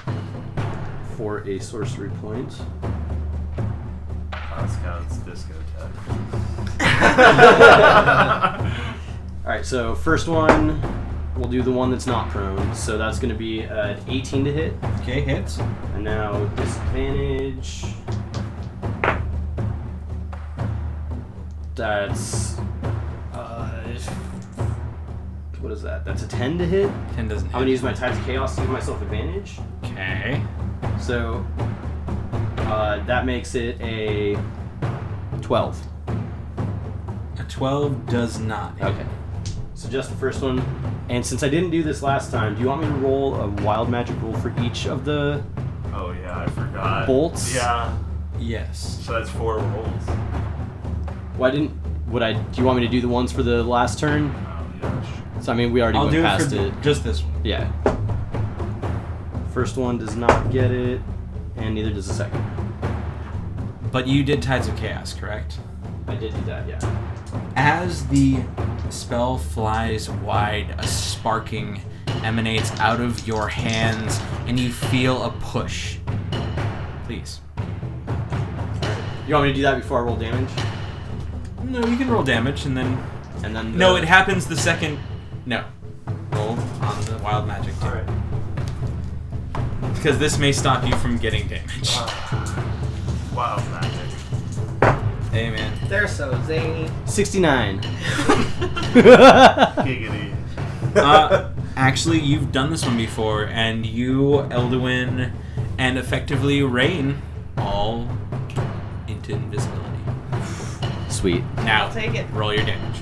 for a sorcery point. Scout's discotheque. Alright, so first one, we'll do the one that's not prone. So that's gonna be an 18 to hit. Okay, hits. And now disadvantage. That's what is that? That's a 10 to hit. 10 doesn't hit. I'm gonna use my Tides of Chaos to give myself advantage. Okay. So that makes it a 12. A 12 does not hit. Okay. So just the first one. And since I didn't do this last time, do you want me to roll a wild magic roll for each of the Oh, yeah, I forgot. bolts? Yeah. Yes. So that's 4 rolls. Why didn't? Do you want me to do the ones for the last turn? Oh, yeah. So I mean, we already I'll went do it past for it. just this one. Yeah. First one does not get it, and neither does the second. But you did Tides of Chaos, correct? I did do that, yeah. As the spell flies wide, a sparking emanates out of your hands, and you feel a push. Please. You want me to do that before I roll damage? No, you can roll damage, and then... And then No, it happens the second... No. Roll on the wild magic, too. Alright. Because this may stop you from getting damage. Wow, magic. Hey, man. They're so zany. 69. Giggity. Actually, you've done this one before, and you, Elduin, and effectively Rain all into invisibility. Sweet. Now, I'll take it. roll your damage.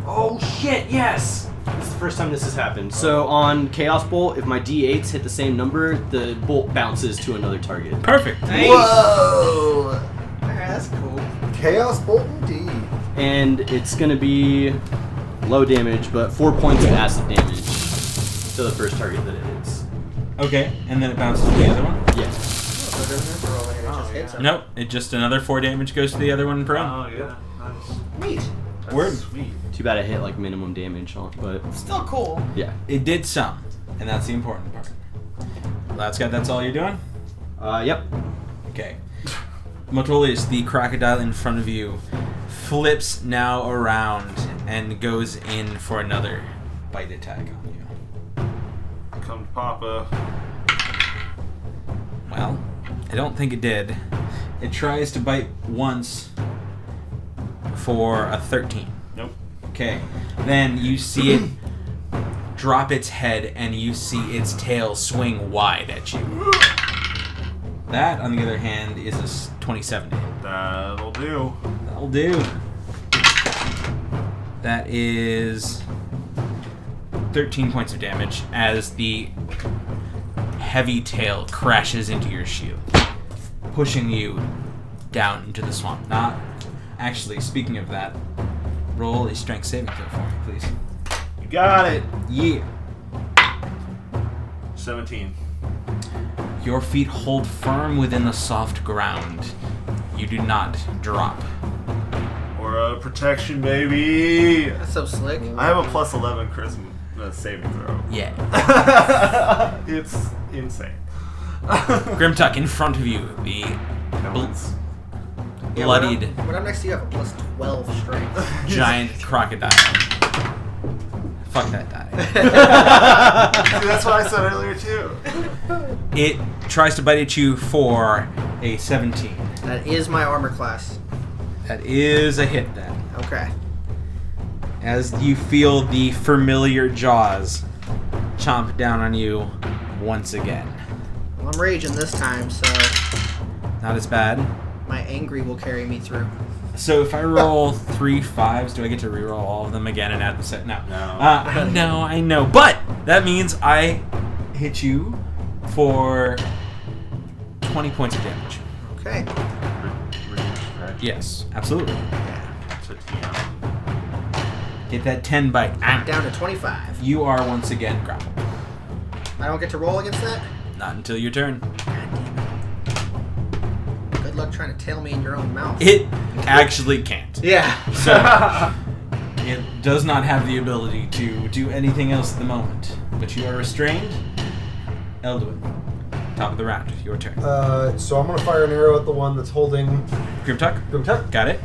Oh shit, yes! This is the first time this has happened. So on Chaos Bolt, if my D8s hit the same number, the bolt bounces to another target. Perfect. Nice. Whoa! That's cool. Chaos Bolt indeed. And it's gonna be low damage, but 4 points of acid damage to the first target that it hits. Okay, and then it bounces to the other one? Yeah. So it doesn't have to roll it, it just hits them. Nope, it just another 4 damage goes to the other one prone. Oh, yeah. Nice. Neat. That's Word. sweet. Too bad I hit like minimum damage on, but Still cool. yeah. It did some, and that's the important part. That's all you're doing? Yep. Okay. Motolius, the crocodile in front of you, flips now around and goes in for another bite attack on you. Come to Papa. Well, I don't think it did. It tries to bite once for a 13. Nope. Okay. Then you see it drop its head and you see its tail swing wide at you. That, on the other hand, is a 27 to hit. That'll do. That'll do. That is 13 points of damage as the heavy tail crashes into your shield, pushing you down into the swamp. Not actually, speaking of that, roll a strength saving throw for me, please. You got it. Yeah. 17. Your feet hold firm within the soft ground. You do not drop. Or protection, baby. That's so slick. I have a plus 11 charisma saving throw. Yeah. It's insane. Grimtuck in front of you, the Villains. Yeah, bloodied When I'm next to you, I have a plus 12 strength. giant crocodile Fuck that die. That's what I said earlier too. It tries to bite at you for a 17. That is my armor class. That is a hit then. Okay. As you feel the familiar jaws chomp down on you once again. Well, I'm raging this time, so Not as bad. my angry will carry me through. So if I roll 3 5s, do I get to reroll all of them again and add the set? No. No. I know. But that means I hit you for 20 points of damage. Okay. Reduced, right? Yes, absolutely. So TM. Get that 10 bite. Ah. Down to 25. You are once again grappled. I don't get to roll against that? Not until your turn. God damn it. Good luck trying to tail me in your own mouth. It actually can't. Yeah. So it does not have the ability to do anything else at the moment. But you are restrained. Elduin, top of the round. Your turn. So I'm gonna fire an arrow at the one that's holding Grimtuck? Grimtuck. Got it.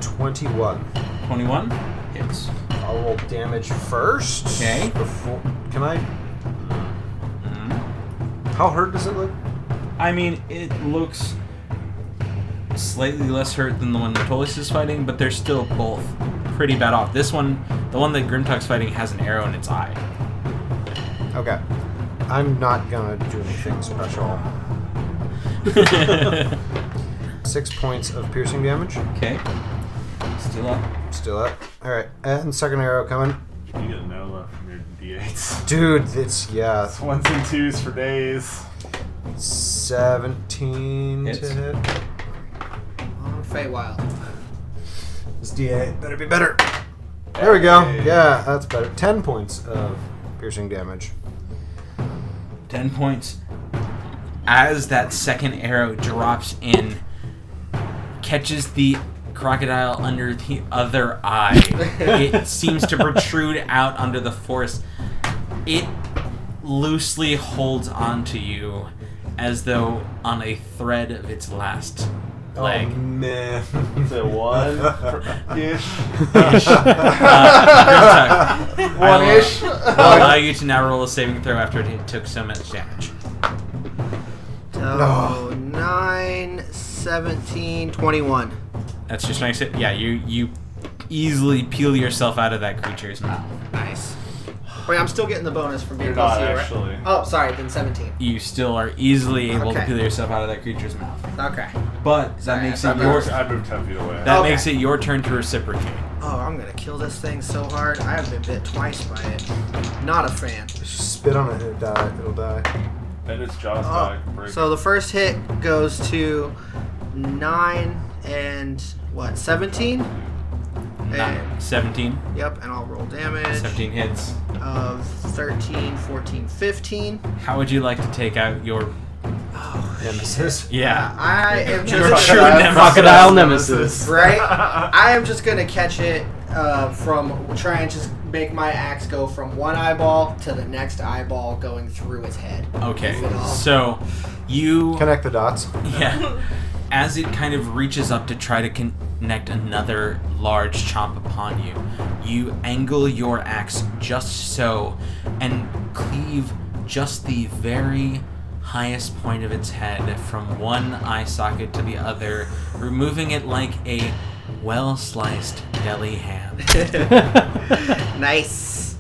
21. 21. Hits. I'll roll damage first. Okay. Can I? How hurt does it look? I mean, it looks slightly less hurt than the one Metolius is fighting, but they're still both pretty bad off. This one, the one that Grimtuck's fighting, has an arrow in its eye. Okay. I'm not gonna do anything special. 6 points of piercing damage. Okay. Still up. Still up. Alright. And second arrow coming. You get Nova from your D8s. Dude, it's, yeah. It's 1s and 2s for days. 17 Hits. to hit. On Feywild. This D8 better be better. There we go. Yeah, that's better. 10 points of piercing damage. 10 points. As that second arrow drops in, catches the crocodile under the other eye. It seems to protrude out under the force. It loosely holds onto you as though on a thread of its last leg. Oh, man. Is it 1? Ish. Grimtuck, One-ish. I'll allow you to now roll a saving throw after it took so much damage. So, 9, 17, 21. That's just nice. Yeah, you easily peel yourself out of that creature's mouth. Nice. Wait, I'm still getting the bonus from being You're not plus 0, actually. right? Oh, sorry, then 17. You still are easily able to Okay. peel yourself out of that creature's mouth. Okay. But that Sorry, makes I it thought your I moved 10 feet away. that Okay. makes it your turn to reciprocate. Oh, I'm gonna kill this thing so hard. I have been bit twice by it. Not a fan. Spit on it, it'll die. It'll die. And its jaws Oh, back. Break. so the first hit goes to 9 and what? 17? And, 17. yep, and I'll roll damage 17 hits. of 13, 14, 15. How would you like to take out your Nemesis. yeah? I am Your just true nemesis. Crocodile nemesis. right. I am just gonna catch it from try and just make my axe go from one eyeball to the next eyeball, going through its head. Okay, Move it off. so you Connect the dots. yeah, as it kind of reaches up to try to connect another large chomp upon you, you angle your axe just so and cleave just the very highest point of its head from one eye socket to the other, removing it like a well-sliced deli ham. Nice.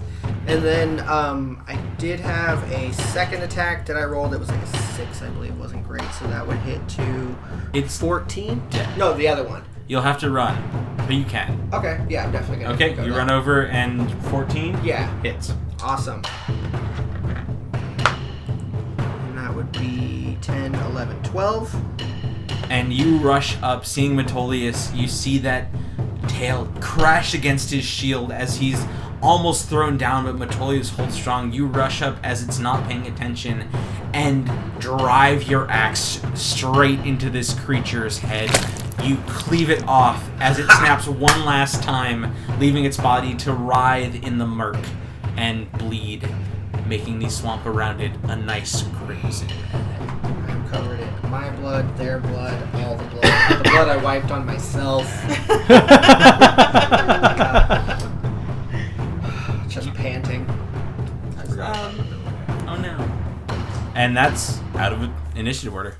And then I did have a second attack that I rolled. It was like a 6, I believe. It wasn't great, so that would hit to It's 14. Yeah. No, the other one. You'll have to run, but you can. Okay, yeah, I'm definitely gonna. Okay, go you that. run over and 14 Yeah, hits. awesome. And that would be 10, 11, 12. And you rush up, seeing Metolius. You see that tail crash against his shield as he's almost thrown down, but Metolius holds strong. You rush up as it's not paying attention and drive your axe straight into this creature's head. You cleave it off as it snaps one last time, leaving its body to writhe in the murk and bleed, making the swamp around it a nice crimson red. I'm covered in my blood, their blood, all the blood. The blood I wiped on myself. Just panting. Oh no. And that's out of initiative order.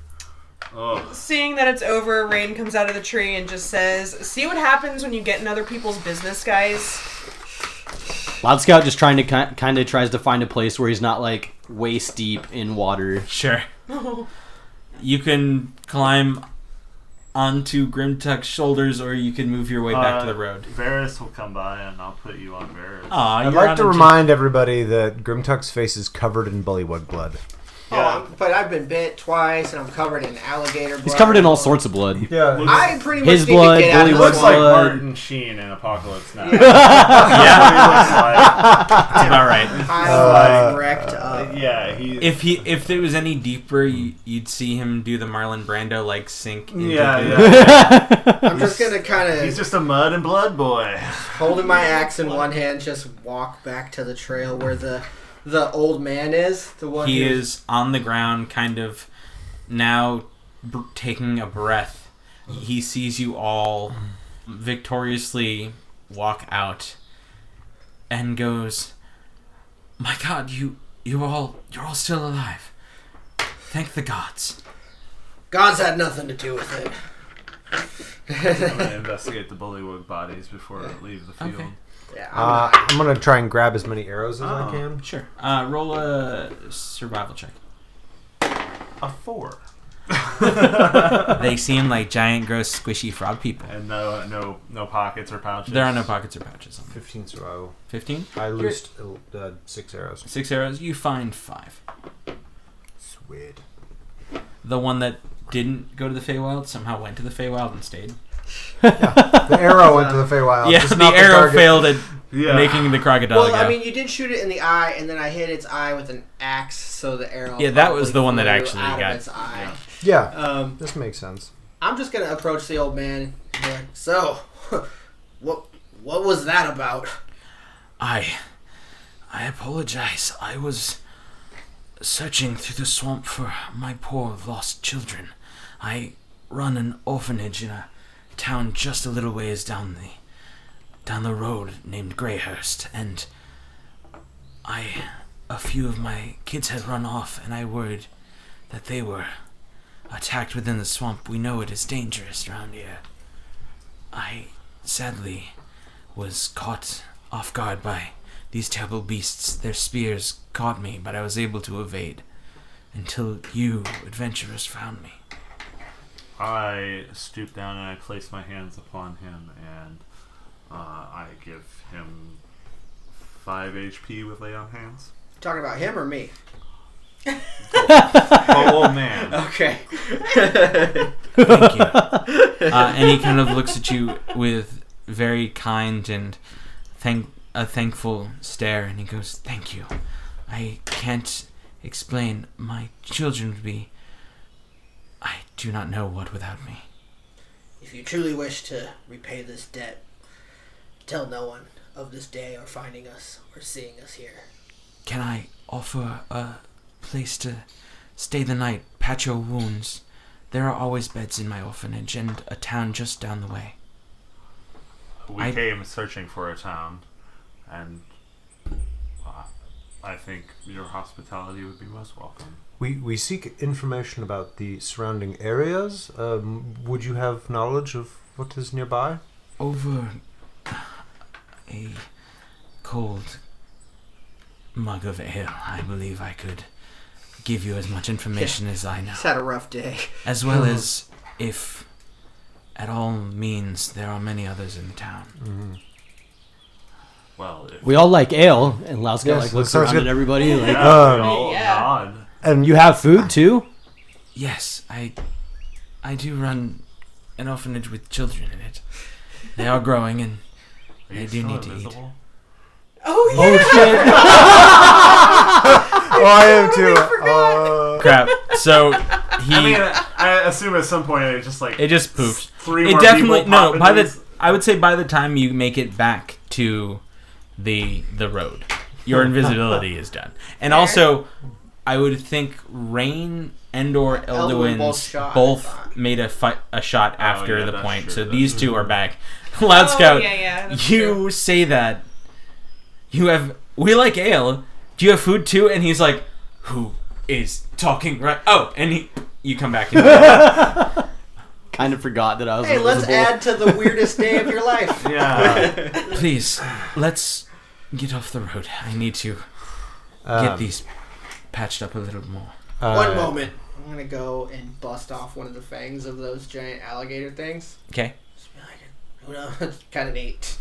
Oh. Seeing that it's over, Rain comes out of the tree and just says, "See what happens when you get in other people's business, guys." Loud Scout just trying to kind of tries to find a place where he's not like waist deep in water. Sure. You can climb onto Grimtuck's shoulders, or you can move your way back to the road. Varys will come by, and I'll put you on Varys. Aw, I'd like to remind everybody that Grimtuck's face is covered in bullywug blood. Yeah. But I've been bit twice, and I'm covered in alligator blood. He's covered in all sorts of blood. Yeah. I pretty much His need blood, to get out of bullywug Looks this like one. blood. Martin Sheen in Apocalypse Now. Yeah, that's about right. I'm wrecked up. Yeah, If there was any deeper, you'd see him do the Marlon Brando like sink into I'm just gonna kind He's of just a mud and blood boy. holding my axe in one hand, just walk back to the trail where the old man is. The one He who's- is on the ground, kind of now taking a breath. He sees you all victoriously walk out and goes, "My God, you're all still alive. Thank the gods." God's had nothing to do with it. I'm gonna investigate the bullywug bodies before I leave the field. Okay. Yeah, I'm going to try and grab as many arrows as I can. Sure. Roll a survival check. A 4. They seem like giant, gross, squishy frog people. And no pockets or pouches. There are no pockets or pouches on them. 15 survival. 15? I loosed 6 arrows. 6 arrows. You find 5. Sweet. The one that didn't go to the Feywild somehow went to the Feywild and stayed. The arrow went to the Feywild. Yeah, just the not arrow target. failed at Yeah. making the crocodile well, go. I mean, you did shoot it in the eye, and then I hit its eye with an axe, so the arrow. Yeah, that was probably the one that flew actually out of got- its eye. Yeah, this makes sense. I'm just gonna approach the old man. And be like, so, what was that about? I apologize. I was searching through the swamp for my poor lost children. I run an orphanage in a town just a little ways down the road named Greyhurst, and a few of my kids had run off, and I worried that they were attacked within the swamp. We know it is dangerous around here. I sadly was caught off guard by these terrible beasts. Their spears caught me, but I was able to evade until you adventurers found me. I stoop down and I place my hands upon him, and I give him 5 HP with lay on hands. Talking about him or me? Oh, old man. Okay. Thank you. And he kind of looks at you with very kind and a thankful stare, and he goes, "Thank you. I can't explain. My children would be... I do not know what without me." If you truly wish to repay this debt, tell no one of this day or finding us or seeing us here. Can I offer a place to stay the night, patch your wounds? There are always beds in my orphanage and a town just down the way. We came searching for a town, and I think your hospitality would be most welcome. We seek information about the surrounding areas. Would you have knowledge of what is nearby? Over a cold mug of ale, I believe I could give you as much information as I know. He's had a rough day. As well as, if at all means, there are many others in the town. Mm-hmm. Well, if We all like ale, and Lauska Yes, like looks that sounds around good. at everybody. Like, we all Yeah. nod. And you have food too? Yes, I do run an orphanage with children in it. They are growing, and Are they you do still need to eat. invisible? Oh yeah. Oh shit! Oh, I am too. Crap. So he... I mean, I assume at some point it just it just poofed. 3 It more definitely... people No, pop by into the... his- I would say by the time you make it back to the road, your invisibility is done. And Fair. also, I would think Rain and/or Elduin both Elduin's shot, I both thought. made a shot after yeah, the that's point. true, So that's these true. two are back. Loud Scout, that's you true. say that. We like ale. Do you have food too? And he's like, who is talking right? Oh, and you come back in. Kind of forgot that I was Hey, let's invisible. add to the weirdest day of your life. Yeah. Please, let's get off the road. I need to get these patched up a little more. One moment. I'm gonna go and bust off one of the fangs of those giant alligator things. Okay. Just be like, who knows? Kind of neat.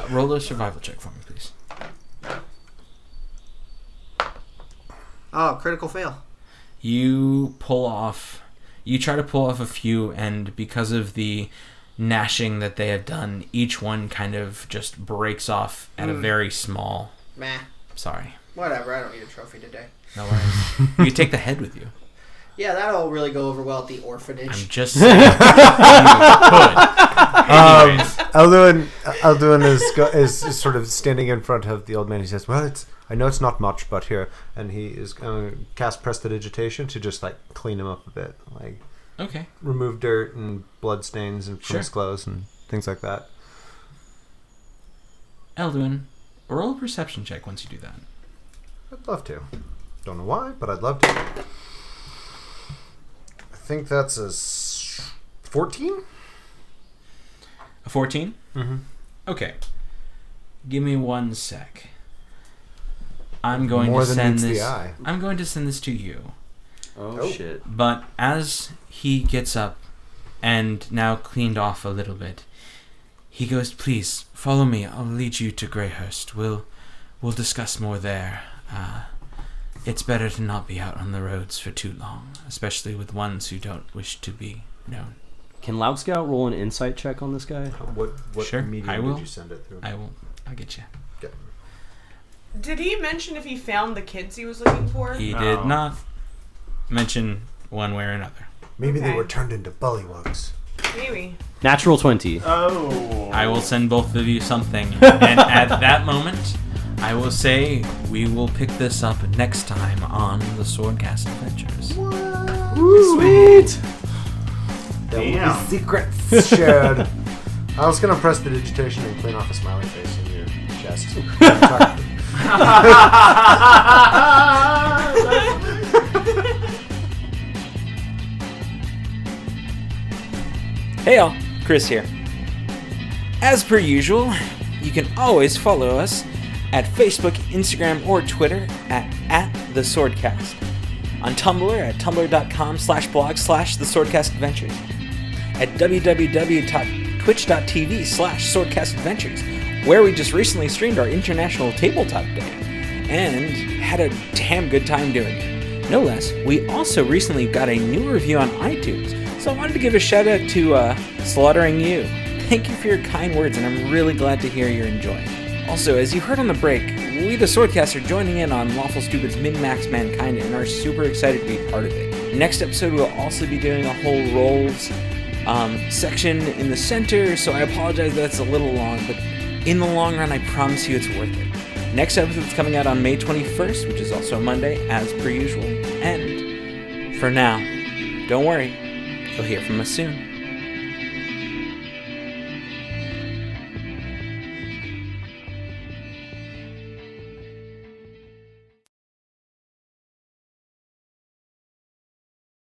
Roll a survival check for me, please. Oh, critical fail. You try to pull off a few, and because of the gnashing that they have done, each one kind of just breaks off at a very small... Meh. Sorry. Whatever, I don't need a trophy today. No worries. You take the head with you. Yeah, that'll really go over well at the orphanage. I'm just saying. You could. Anyways. Elduin is sort of standing in front of the old man. He says, well, I know it's not much, but here. And he is going to cast Prestidigitation to just, like, clean him up a bit. Like, Okay. remove dirt and blood stains from Sure. his clothes and things like that. Elduin, roll a perception check once you do that. I'd love to. Don't know why, but I'd love to. I think that's a 14? A 14? Mm-hmm. Okay. Give me 1 sec. I'm going More to than send meets this. the eye. I'm going to send this to you. Oh, shit. But as he gets up and now cleaned off a little bit, he goes, "Please follow me. I'll lead you to Greyhurst. We'll discuss more there. It's better to not be out on the roads for too long, especially with ones who don't wish to be known." Can Loud Scout roll an insight check on this guy? What Sure, medium I will. did you send it through? I'll get you. Okay. Did he mention if he found the kids he was looking for? He Oh. did not mention one way or another. Maybe they Okay. were turned into bullywugs. Maybe. Natural 20. Oh. I will send both of you something, and at that moment, I will say we will pick this up next time on the Swordcast Adventures. Sweet! There will Damn. be secrets shared. I was gonna press the digitation and clean off a smiley face in your chest. Hey all, Chris here. As per usual, you can always follow us at Facebook, Instagram, or Twitter at The Swordcast. On Tumblr at tumblr.com/blog/TheSwordcastAdventures. At www.twitch.tv/SwordcastAdventures, where we just recently streamed our International Tabletop Day and had a damn good time doing it. No less, we also recently got a new review on iTunes, so I wanted to give a shout out to Slaughtering You. Thank you for your kind words, and I'm really glad to hear you're enjoying it. Also, as you heard on the break, we the Swordcast are joining in on Lawful Stupid's Min-Max Mankind and are super excited to be part of it. Next episode, we'll also be doing a whole roles section in the center, so I apologize that's a little long, but in the long run, I promise you it's worth it. Next episode's coming out on May 21st, which is also a Monday, as per usual. And for now, don't worry, you'll hear from us soon.